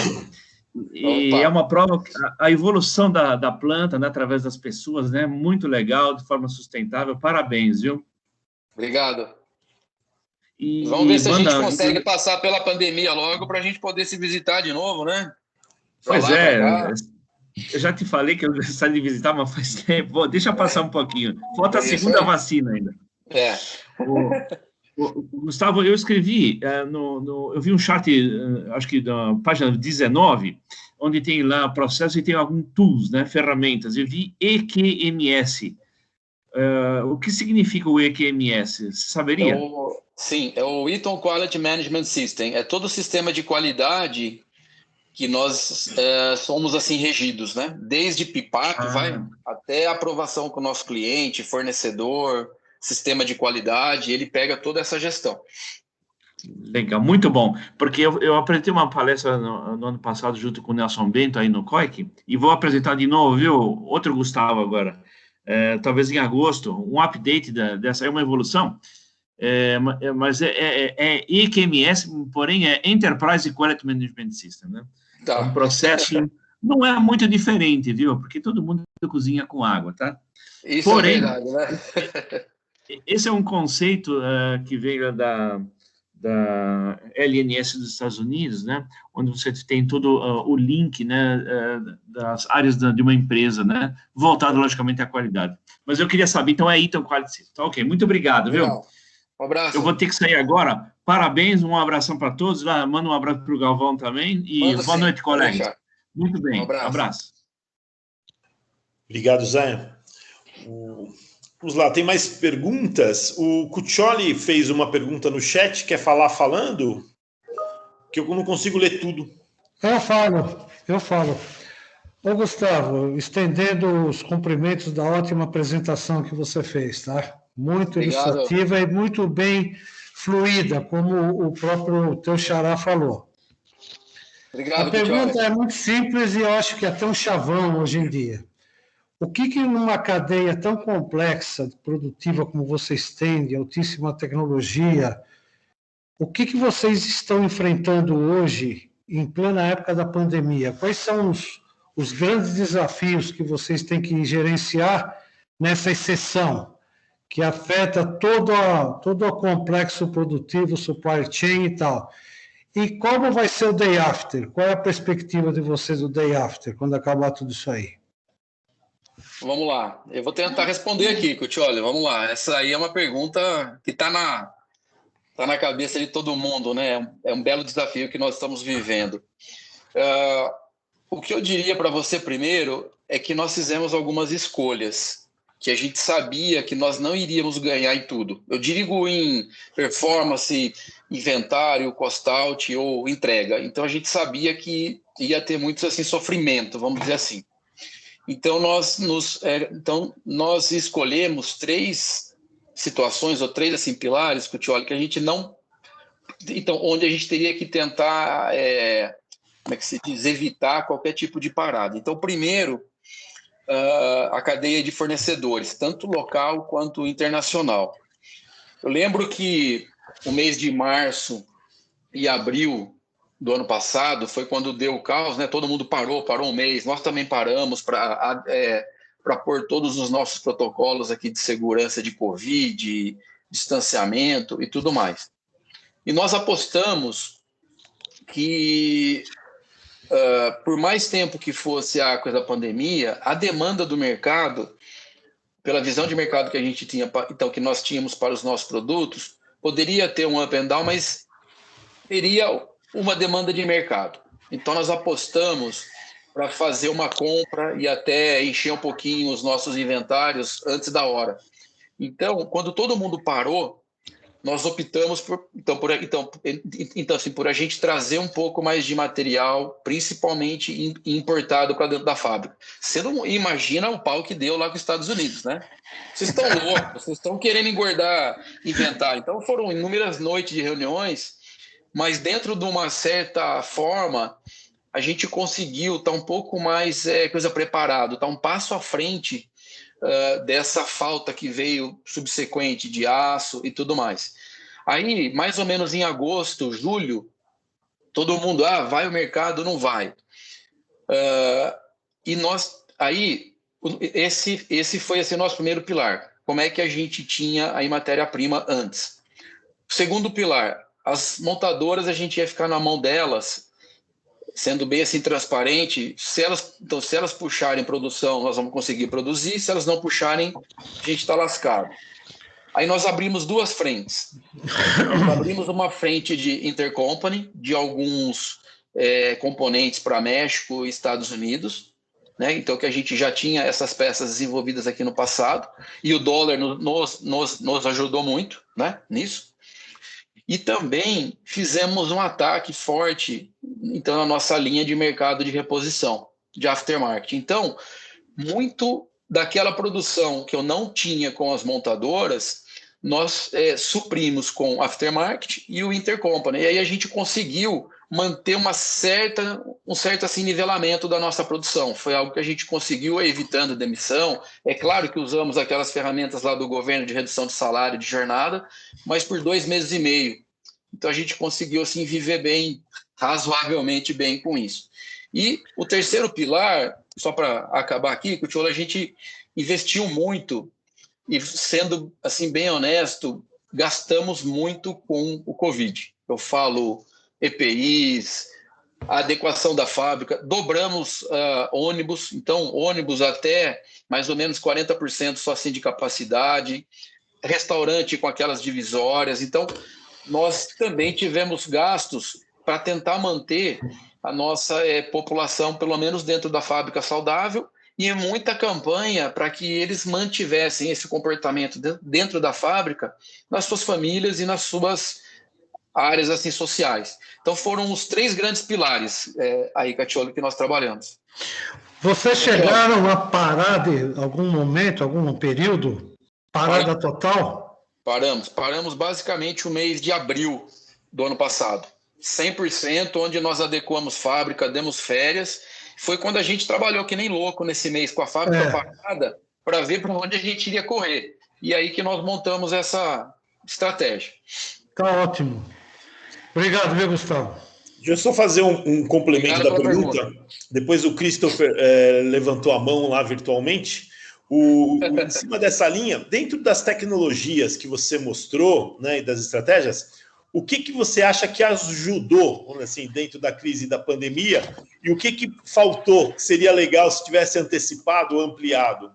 E é uma prova, a evolução da planta, né, através das pessoas, né, muito legal, de forma sustentável. Parabéns, viu? Obrigado. Vamos ver se a gente consegue passar pela pandemia logo para a gente poder se visitar de novo, né? Pois é, eu já te falei que eu gostaria de visitar, mas faz tempo. Deixa passar um pouquinho. Falta a segunda vacina ainda. Gustavo, eu escrevi, eu vi um chat, acho que da página 19, onde tem lá processo e tem alguns tools, né, ferramentas. Eu vi EQMS. O que significa o EQMS? Você saberia? Sim, é o Eaton Quality Management System. É todo o sistema de qualidade que nós somos assim regidos, né? Desde PIPAP, até aprovação com o nosso cliente, fornecedor, sistema de qualidade, ele pega toda essa gestão. Legal, muito bom, porque eu apresentei uma palestra no ano passado junto com o Nelson Bento aí no COIC, e vou apresentar de novo, viu? Outro Gustavo agora, talvez em agosto, um update dessa, é uma evolução, mas é EQMS, porém é Enterprise Quality Management System, né? É um processo, não é muito diferente, viu? Porque todo mundo cozinha com água, tá? Isso porém, é verdade, né? Esse é um conceito que veio da LNS dos Estados Unidos, né? Onde você tem todo o link, né? Das áreas de uma empresa, né? Voltado, logicamente, à qualidade. Mas eu queria saber, então, é Eaton Quality System. Ok, muito obrigado, viu? Um abraço. Eu vou ter que sair agora. Parabéns, um abração para todos. Manda um abraço para o Galvão também. E boa noite, colegas. Muito bem, abraço. Obrigado, Zé. Vamos lá, tem mais perguntas? O Cuccioli fez uma pergunta no chat, quer falar falando? Que eu não consigo ler tudo. Eu falo. Ô, Gustavo, estendendo os cumprimentos da ótima apresentação que você fez, tá? Muito Obrigado. ilustrativa e muito bem fluida, como o próprio teu xará falou. Obrigado, A pergunta Cuccioli. é muito simples e eu acho que é tão chavão hoje em dia. O que numa cadeia tão complexa, produtiva como vocês têm, de altíssima tecnologia, o que vocês estão enfrentando hoje, em plena época da pandemia? Quais são os grandes desafios que vocês têm que gerenciar nessa exceção, que afeta todo o complexo produtivo, supply chain e tal? E como vai ser o day after? Qual é a perspectiva de vocês do day after, quando acabar tudo isso aí? Vamos lá. Eu vou tentar responder aqui, Cuccioli. Vamos lá. Essa aí é uma pergunta que está na cabeça de todo mundo, né? É um belo desafio que nós estamos vivendo. O que eu diria para você primeiro é que nós fizemos algumas escolhas que a gente sabia que nós não iríamos ganhar em tudo. Eu digo em performance, inventário, cost out ou entrega. Então a gente sabia que ia ter muito assim, sofrimento, vamos dizer assim. Então nós escolhemos 3 situações ou 3 assim, pilares, Cuccioli, que a gente não... Então, onde a gente teria que tentar, como é que se diz, evitar qualquer tipo de parada. Então, primeiro, a cadeia de fornecedores, tanto local quanto internacional. Eu lembro que o mês de março e abril do ano passado foi quando deu o caos, né? Todo mundo parou um mês, nós também paramos para pôr todos os nossos protocolos aqui de segurança de Covid, distanciamento e tudo mais. E nós apostamos que, por mais tempo que fosse a coisa da pandemia, a demanda do mercado, pela visão de mercado que a gente tinha, então que nós tínhamos para os nossos produtos, poderia ter um up and down, mas teria uma demanda de mercado. Então, nós apostamos para fazer uma compra e até encher um pouquinho os nossos inventários antes da hora. Então, quando todo mundo parou, nós optamos por a gente trazer um pouco mais de material, principalmente importado para dentro da fábrica. Você não imagina o pau que deu lá com os Estados Unidos, né? Vocês estão loucos, vocês estão querendo engordar inventário. Então, foram inúmeras noites de reuniões, mas dentro de uma certa forma, a gente conseguiu estar um pouco mais preparado, estar um passo à frente dessa falta que veio subsequente de aço e tudo mais. Aí, mais ou menos em agosto, julho, todo mundo, vai ao mercado, não vai. E esse foi assim, nosso primeiro pilar. Como é que a gente tinha aí matéria-prima antes? O segundo pilar, as montadoras, a gente ia ficar na mão delas, sendo bem assim transparente. Se elas puxarem produção, nós vamos conseguir produzir. Se elas não puxarem, a gente está lascado. Aí nós abrimos 2 frentes. Nós abrimos uma frente de intercompany, de alguns componentes para México e Estados Unidos, né? Então, que a gente já tinha essas peças desenvolvidas aqui no passado, e o dólar nos ajudou muito, né, nisso. E também fizemos um ataque forte, então, na nossa linha de mercado de reposição, de aftermarket. Então, muito daquela produção que eu não tinha com as montadoras, nós suprimos com aftermarket e o intercompany. E aí a gente conseguiu manter um certo assim, nivelamento da nossa produção. Foi algo que a gente conseguiu evitando demissão. É claro que usamos aquelas ferramentas lá do governo de redução de salário, de jornada, mas por 2 meses e meio. Então a gente conseguiu assim, viver bem, razoavelmente bem com isso. E o terceiro pilar, só para acabar aqui, Cuccioli, a gente investiu muito e, sendo assim bem honesto, gastamos muito com o Covid. Eu falo EPIs, a adequação da fábrica, dobramos ônibus, então ônibus até mais ou menos 40% só assim de capacidade, restaurante com aquelas divisórias. Então, nós também tivemos gastos para tentar manter a nossa população, pelo menos dentro da fábrica, saudável, e muita campanha para que eles mantivessem esse comportamento dentro da fábrica, nas suas famílias e nas suas áreas assim sociais. Então foram os 3 grandes pilares aí, Catiolo, que nós trabalhamos. Vocês chegaram a parar de algum momento, algum período? Parada total? Paramos basicamente o mês de abril do ano passado. 100%, onde nós adequamos fábrica, demos férias. Foi quando a gente trabalhou que nem louco nesse mês com a fábrica parada para ver para onde a gente iria correr. E aí que nós montamos essa estratégia. Tá ótimo. Obrigado, viu, Gustavo? Deixa eu só fazer um complemento da pergunta. Depois o Christopher levantou a mão lá virtualmente. Em cima dessa linha, dentro das tecnologias que você mostrou, né, e das estratégias, o que você acha que ajudou, vamos dizer assim, dentro da crise da pandemia, e o que faltou, que seria legal se tivesse antecipado ou ampliado?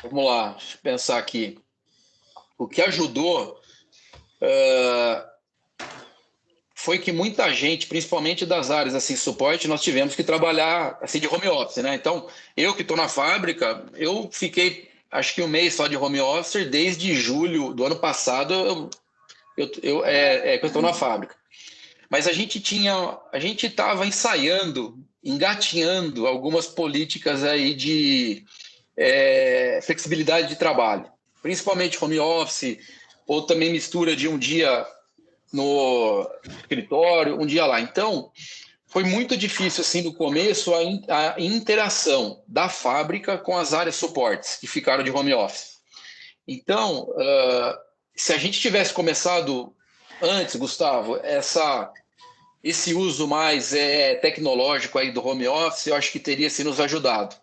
Vamos lá, deixa eu pensar aqui. O que ajudou foi que muita gente, principalmente das áreas assim, suporte, nós tivemos que trabalhar assim de home office, né? Então, eu que estou na fábrica, eu fiquei acho que um mês só de home office desde julho do ano passado. Que eu estou na fábrica. Mas a gente estava ensaiando, engatinhando algumas políticas aí de flexibilidade de trabalho, principalmente home office, ou também mistura de um dia no escritório, um dia lá. Então, foi muito difícil, assim, no começo, a interação da fábrica com as áreas suportes, que ficaram de home office. Então, se a gente tivesse começado antes, Gustavo, esse uso mais tecnológico aí do home office, eu acho que teria se nos ajudado.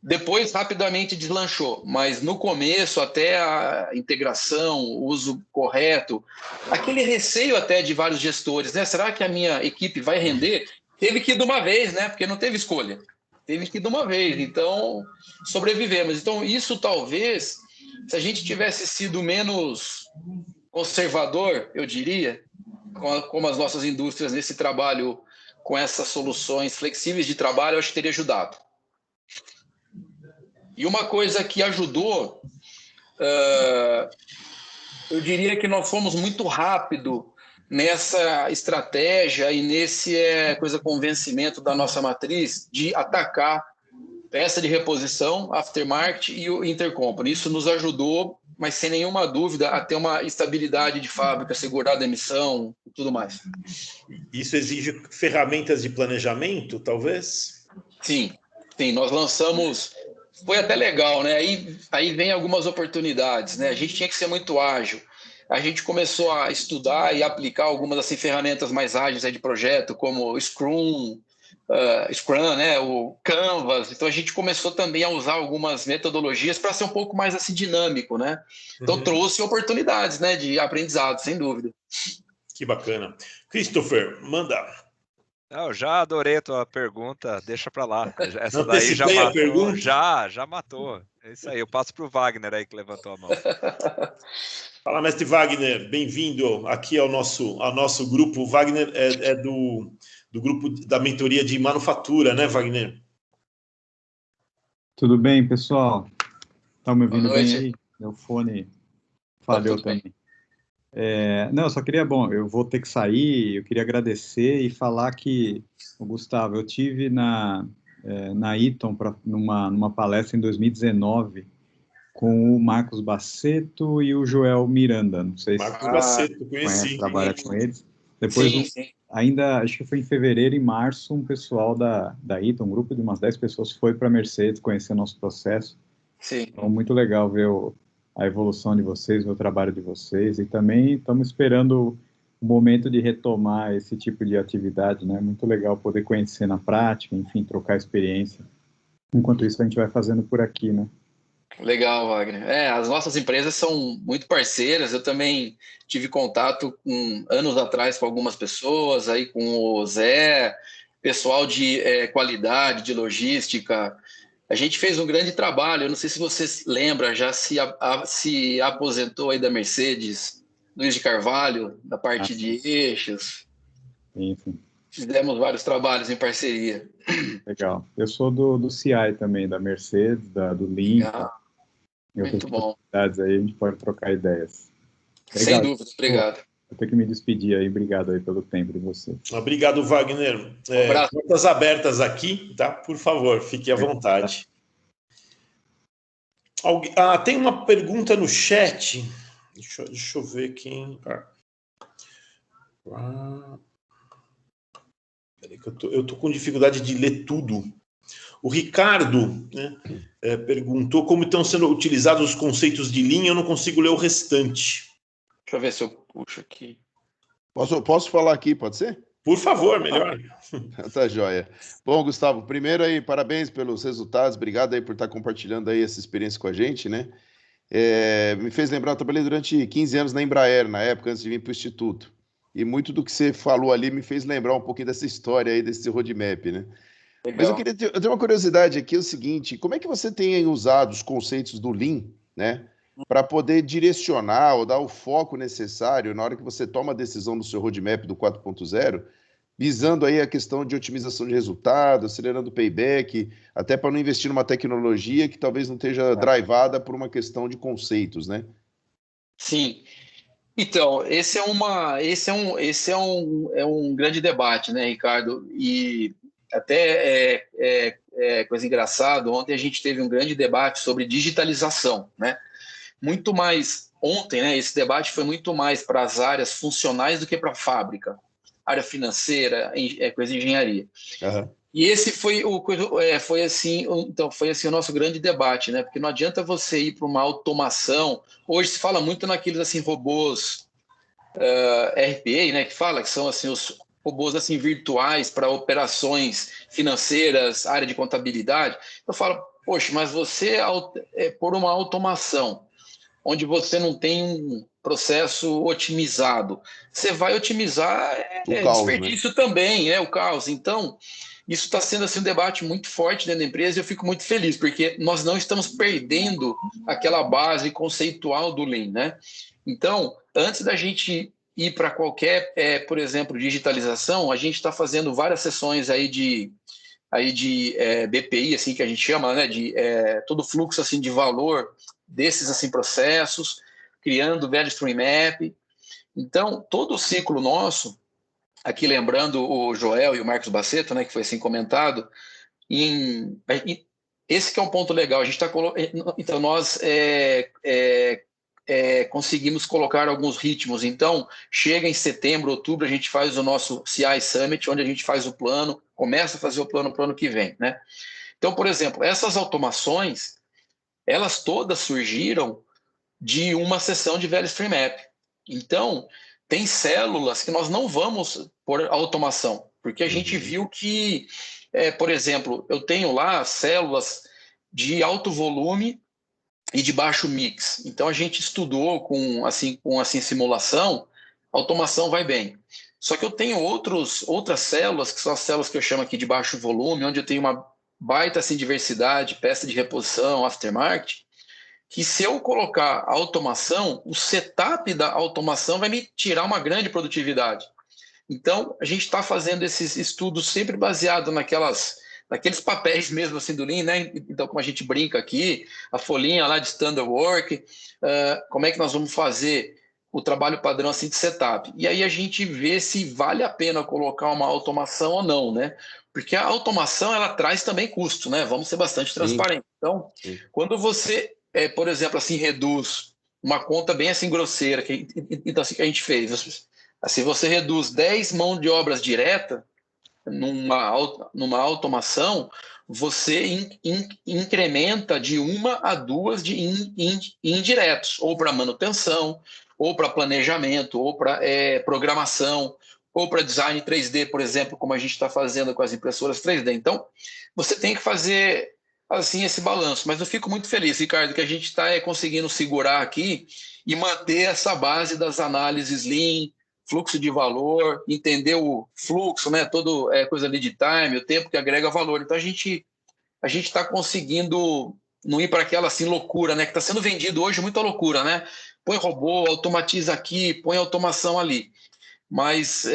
Depois, rapidamente deslanchou, mas no começo, até a integração, o uso correto, aquele receio até de vários gestores, né? Será que a minha equipe vai render? Teve que ir de uma vez, né? Porque não teve escolha. Teve que ir de uma vez, então sobrevivemos. Então, isso talvez, se a gente tivesse sido menos conservador, eu diria, como as nossas indústrias nesse trabalho com essas soluções flexíveis de trabalho, eu acho que teria ajudado. E uma coisa que ajudou, eu diria que nós fomos muito rápido nessa estratégia e nesse convencimento da nossa matriz de atacar peça de reposição, aftermarket e o intercompany. Isso nos ajudou, mas sem nenhuma dúvida, a ter uma estabilidade de fábrica, segurar a emissão e tudo mais. Isso exige ferramentas de planejamento, talvez? Sim, nós lançamos... Foi até legal, né? Aí vem algumas oportunidades, né? A gente tinha que ser muito ágil. A gente começou a estudar e aplicar algumas assim, ferramentas mais ágeis de projeto, como o Scrum, né? O Canvas. Então, a gente começou também a usar algumas metodologias para ser um pouco mais assim, dinâmico, né? Então, trouxe oportunidades, né, de aprendizado, sem dúvida. Que bacana. Christopher, manda. Eu já adorei a tua pergunta, deixa para lá. Essa daí já matou. A pergunta? Já matou. É isso aí, eu passo para o Wagner aí que levantou a mão. Fala, mestre Wagner, bem-vindo aqui ao nosso grupo. O Wagner é do grupo da mentoria de manufatura, né, Wagner? Tudo bem, pessoal? Estão me ouvindo bem aí? Meu fone falhou também. Não, eu só queria, eu vou ter que sair, eu queria agradecer e falar que, Gustavo, eu tive na Eaton numa palestra em 2019 com o Marcos Baceto e o Joel Miranda, não sei Marcos Baceto, conheci. Trabalha com eles. Depois, ainda, acho que foi em fevereiro e março, um pessoal da Eaton, um grupo de umas 10 pessoas foi para a Mercedes conhecer nosso processo. Sim. Então, muito legal ver a evolução de vocês, o trabalho de vocês, e também estamos esperando o momento de retomar esse tipo de atividade, né? Muito legal poder conhecer na prática, enfim, trocar experiência. Enquanto isso, a gente vai fazendo por aqui, né? Legal, Wagner. As nossas empresas são muito parceiras, eu também tive contato anos atrás com algumas pessoas, aí com o Zé, pessoal de qualidade, de logística. A gente fez um grande trabalho, eu não sei se você lembra, já se aposentou aí da Mercedes, Luiz de Carvalho, da parte de eixos. Sim. Fizemos vários trabalhos em parceria. Legal. Eu sou do CI também, da Mercedes, do Lean. Muito bom. Aí a gente pode trocar ideias. Legal. Sem dúvida, obrigado. Eu tenho que me despedir aí. Obrigado aí pelo tempo de você. Obrigado, Wagner. Portas abertas aqui, tá? Por favor, fique à vontade. Tem uma pergunta no chat. Deixa eu ver quem... Peraí, que eu tô com dificuldade de ler tudo. O Ricardo, né, perguntou como estão sendo utilizados os conceitos de Lean. Eu não consigo ler o restante. Deixa eu ver se eu puxo aqui. Posso falar aqui, pode ser? Por favor, melhor. Tá joia. Bom, Gustavo, primeiro aí, parabéns pelos resultados. Obrigado aí por estar compartilhando aí essa experiência com a gente, né? Me fez lembrar, eu trabalhei durante 15 anos na Embraer, na época, antes de vir para o Instituto. E muito do que você falou ali me fez lembrar um pouquinho dessa história aí, desse roadmap, né? Legal. Mas eu tenho uma curiosidade aqui, é o seguinte, como é que você tem usado os conceitos do Lean, né, para poder direcionar ou dar o foco necessário na hora que você toma a decisão do seu roadmap do 4.0, visando aí a questão de otimização de resultado, acelerando o payback, até para não investir numa tecnologia que talvez não esteja drivada por uma questão de conceitos, né? Sim. Então, esse é um grande debate, né, Ricardo? E até coisa engraçada, ontem a gente teve um grande debate sobre digitalização, né? Muito mais, ontem, né, esse debate foi muito mais para as áreas funcionais do que para a fábrica, área financeira, coisa de engenharia. Uhum. E esse foi assim o nosso grande debate, né? Porque não adianta você ir para uma automação. Hoje se fala muito naqueles assim robôs RPA, né? Que são assim os robôs assim virtuais para operações financeiras, área de contabilidade. Eu falo, poxa, mas você por uma automação onde você não tem um processo otimizado, você vai otimizar desperdício, né? Também, o caos. Então, isso está sendo assim, um debate muito forte dentro da empresa e eu fico muito feliz, porque nós não estamos perdendo aquela base conceitual do Lean, né? Então, antes da gente ir para qualquer, por exemplo, digitalização, a gente está fazendo várias sessões aí de BPI, assim que a gente chama, né? De todo fluxo assim de valor desses assim processos, criando Value Stream Map. Então, todo o ciclo nosso, aqui lembrando o Joel e o Marcos Baceto, né, que foi assim comentado, esse que é um ponto legal. A gente está então nós conseguimos colocar alguns ritmos. Então, chega em setembro, outubro, a gente faz o nosso CI Summit, onde a gente faz o plano, começa a fazer o plano para o ano que vem, né? Então, por exemplo, essas automações, elas todas surgiram de uma sessão de Value Stream Map. Então, tem células que nós não vamos por automação, porque a gente viu que, por exemplo, eu tenho lá células de alto volume e de baixo mix. Então, a gente estudou com simulação, automação vai bem. Só que eu tenho outras células, que são as células que eu chamo aqui de baixo volume, onde eu tenho uma baita assim, diversidade, peça de reposição, aftermarket, que se eu colocar a automação, o setup da automação vai me tirar uma grande produtividade. Então, a gente está fazendo esses estudos sempre baseado naqueles papéis mesmo assim do Lean, né? Então, como a gente brinca aqui, a folhinha lá de Standard Work, como é que nós vamos fazer o trabalho padrão assim de setup. E aí a gente vê se vale a pena colocar uma automação ou não, né? Porque a automação, ela traz também custo, né? Vamos ser bastante transparentes. Então, quando você, por exemplo, assim, reduz uma conta bem assim grosseira, então assim que a gente fez, assim, você reduz 10 mãos de obras direta numa automação, você incrementa de 1 a 2 de indiretos, ou para manutenção, ou para planejamento, ou para programação, ou para design 3D, por exemplo, como a gente está fazendo com as impressoras 3D. Então, você tem que fazer assim esse balanço. Mas eu fico muito feliz, Ricardo, que a gente está conseguindo segurar aqui e manter essa base das análises Lean, fluxo de valor, entender o fluxo, né? Todo coisa ali de time, o tempo que agrega valor. Então, a gente está conseguindo não ir para aquela assim loucura, né? Que está sendo vendido hoje muita loucura, né? Põe robô, automatiza aqui, põe automação ali. mas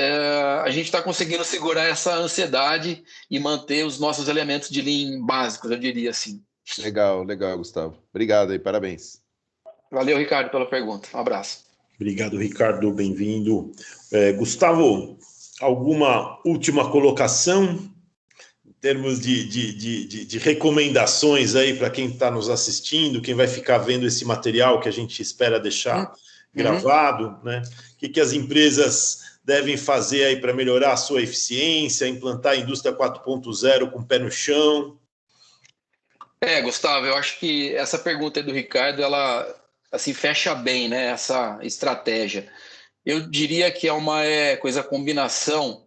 a gente está conseguindo segurar essa ansiedade e manter os nossos elementos de Lean básicos, eu diria assim. Legal, legal, Gustavo. Obrigado aí, parabéns. Valeu, Ricardo, pela pergunta. Um abraço. Obrigado, Ricardo, bem-vindo. Gustavo, alguma última colocação em termos de recomendações aí para quem está nos assistindo, quem vai ficar vendo esse material que a gente espera deixar gravado, né? O que as empresas devem fazer aí para melhorar a sua eficiência, implantar a indústria 4.0 com o pé no chão? Gustavo, eu acho que essa pergunta aí do Ricardo, ela assim, fecha bem, né, essa estratégia. Eu diria que é uma combinação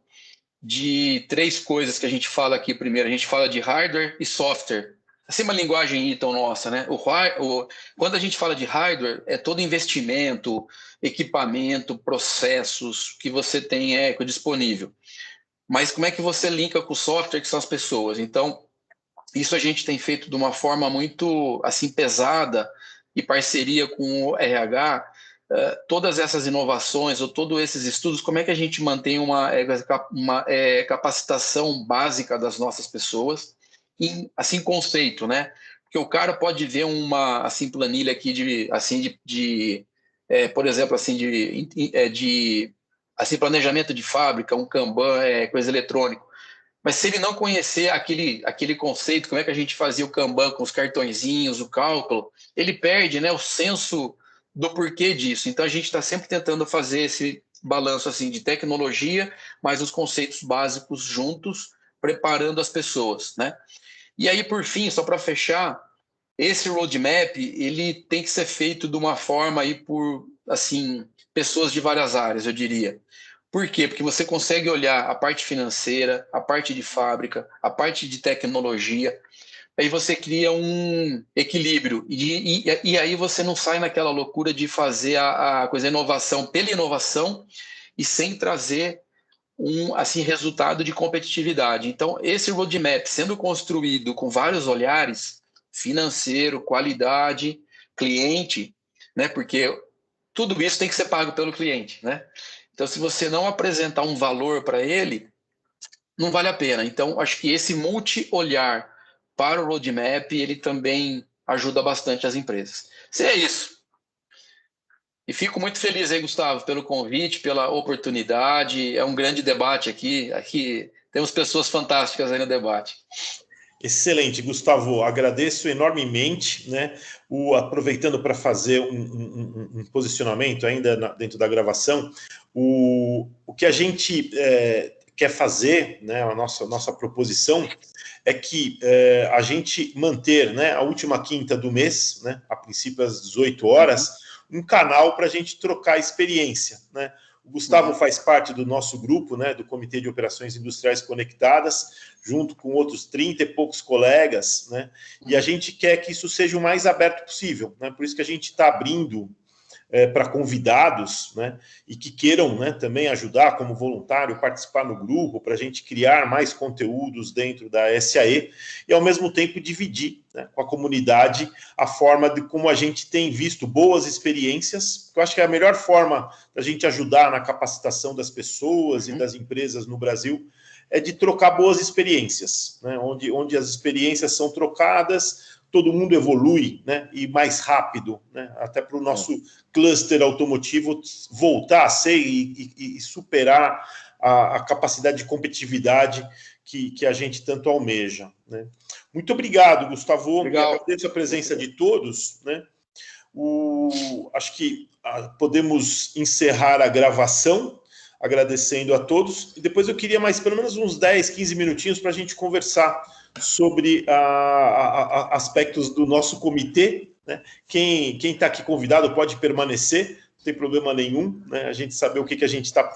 de 3 coisas que a gente fala aqui primeiro. A gente fala de hardware e software. Assim, uma linguagem Eaton nossa, né? Quando a gente fala de hardware, é todo investimento, equipamento, processos que você tem disponível. Mas como é que você linka com o software, que são as pessoas? Então, isso a gente tem feito de uma forma muito assim pesada, e parceria com o RH, todas essas inovações ou todos esses estudos, como é que a gente mantém uma capacitação básica das nossas pessoas em assim conceito, né? Porque o cara pode ver uma assim planilha aqui por exemplo, assim de planejamento de fábrica, um Kanban, coisa eletrônica. Mas se ele não conhecer aquele conceito, como é que a gente fazia o Kanban com os cartõezinhos, o cálculo, ele perde, né, o senso do porquê disso. Então, a gente está sempre tentando fazer esse balanço assim, de tecnologia, mas os conceitos básicos juntos, preparando as pessoas, né? E aí, por fim, só para fechar, esse roadmap ele tem que ser feito de uma forma aí por assim, pessoas de várias áreas, eu diria. Por quê? Porque você consegue olhar a parte financeira, a parte de fábrica, a parte de tecnologia, aí você cria um equilíbrio, e aí você não sai naquela loucura de fazer a inovação pela inovação e sem trazer um assim, resultado de competitividade. Então, esse roadmap sendo construído com vários olhares, financeiro, qualidade, cliente, né? Porque tudo isso tem que ser pago pelo cliente, né? Então, se você não apresentar um valor para ele, não vale a pena. Então, acho que esse multi-olhar para o roadmap, ele também ajuda bastante as empresas. Se é isso. E fico muito feliz aí, Gustavo, pelo convite, pela oportunidade. É um grande debate aqui. Aqui temos pessoas fantásticas aí no debate. Excelente, Gustavo, agradeço enormemente, né? Aproveitando para fazer um posicionamento ainda dentro da gravação, o que a gente quer fazer, né? A nossa proposição é que a gente manter, né? A última quinta do mês, né? A princípio às 18 horas, um canal para a gente trocar experiência, né? O Gustavo faz parte do nosso grupo, né, do Comitê de Operações Industriais Conectadas, junto com outros 30 e poucos colegas, né, e a gente quer que isso seja o mais aberto possível, né, por isso que a gente está abrindo para convidados, né, e que queiram, né, também ajudar como voluntário, participar no grupo, para a gente criar mais conteúdos dentro da SAE e, ao mesmo tempo, dividir, né, com a comunidade a forma de como a gente tem visto boas experiências. Eu acho que é a melhor forma da gente ajudar na capacitação das pessoas e das empresas no Brasil é de trocar boas experiências, né, onde as experiências são trocadas, todo mundo evolui, né, e mais rápido, né, até para o nosso cluster automotivo voltar a ser e superar a capacidade de competitividade que a gente tanto almeja, né. Muito obrigado, Gustavo. Agradeço a presença de todos, né. Acho que podemos encerrar a gravação, agradecendo a todos, e depois eu queria mais pelo menos uns 10, 15 minutinhos para a gente conversar sobre aspectos do nosso comitê, né? Quem está aqui convidado pode permanecer, não tem problema nenhum, né? A gente saber o que a gente está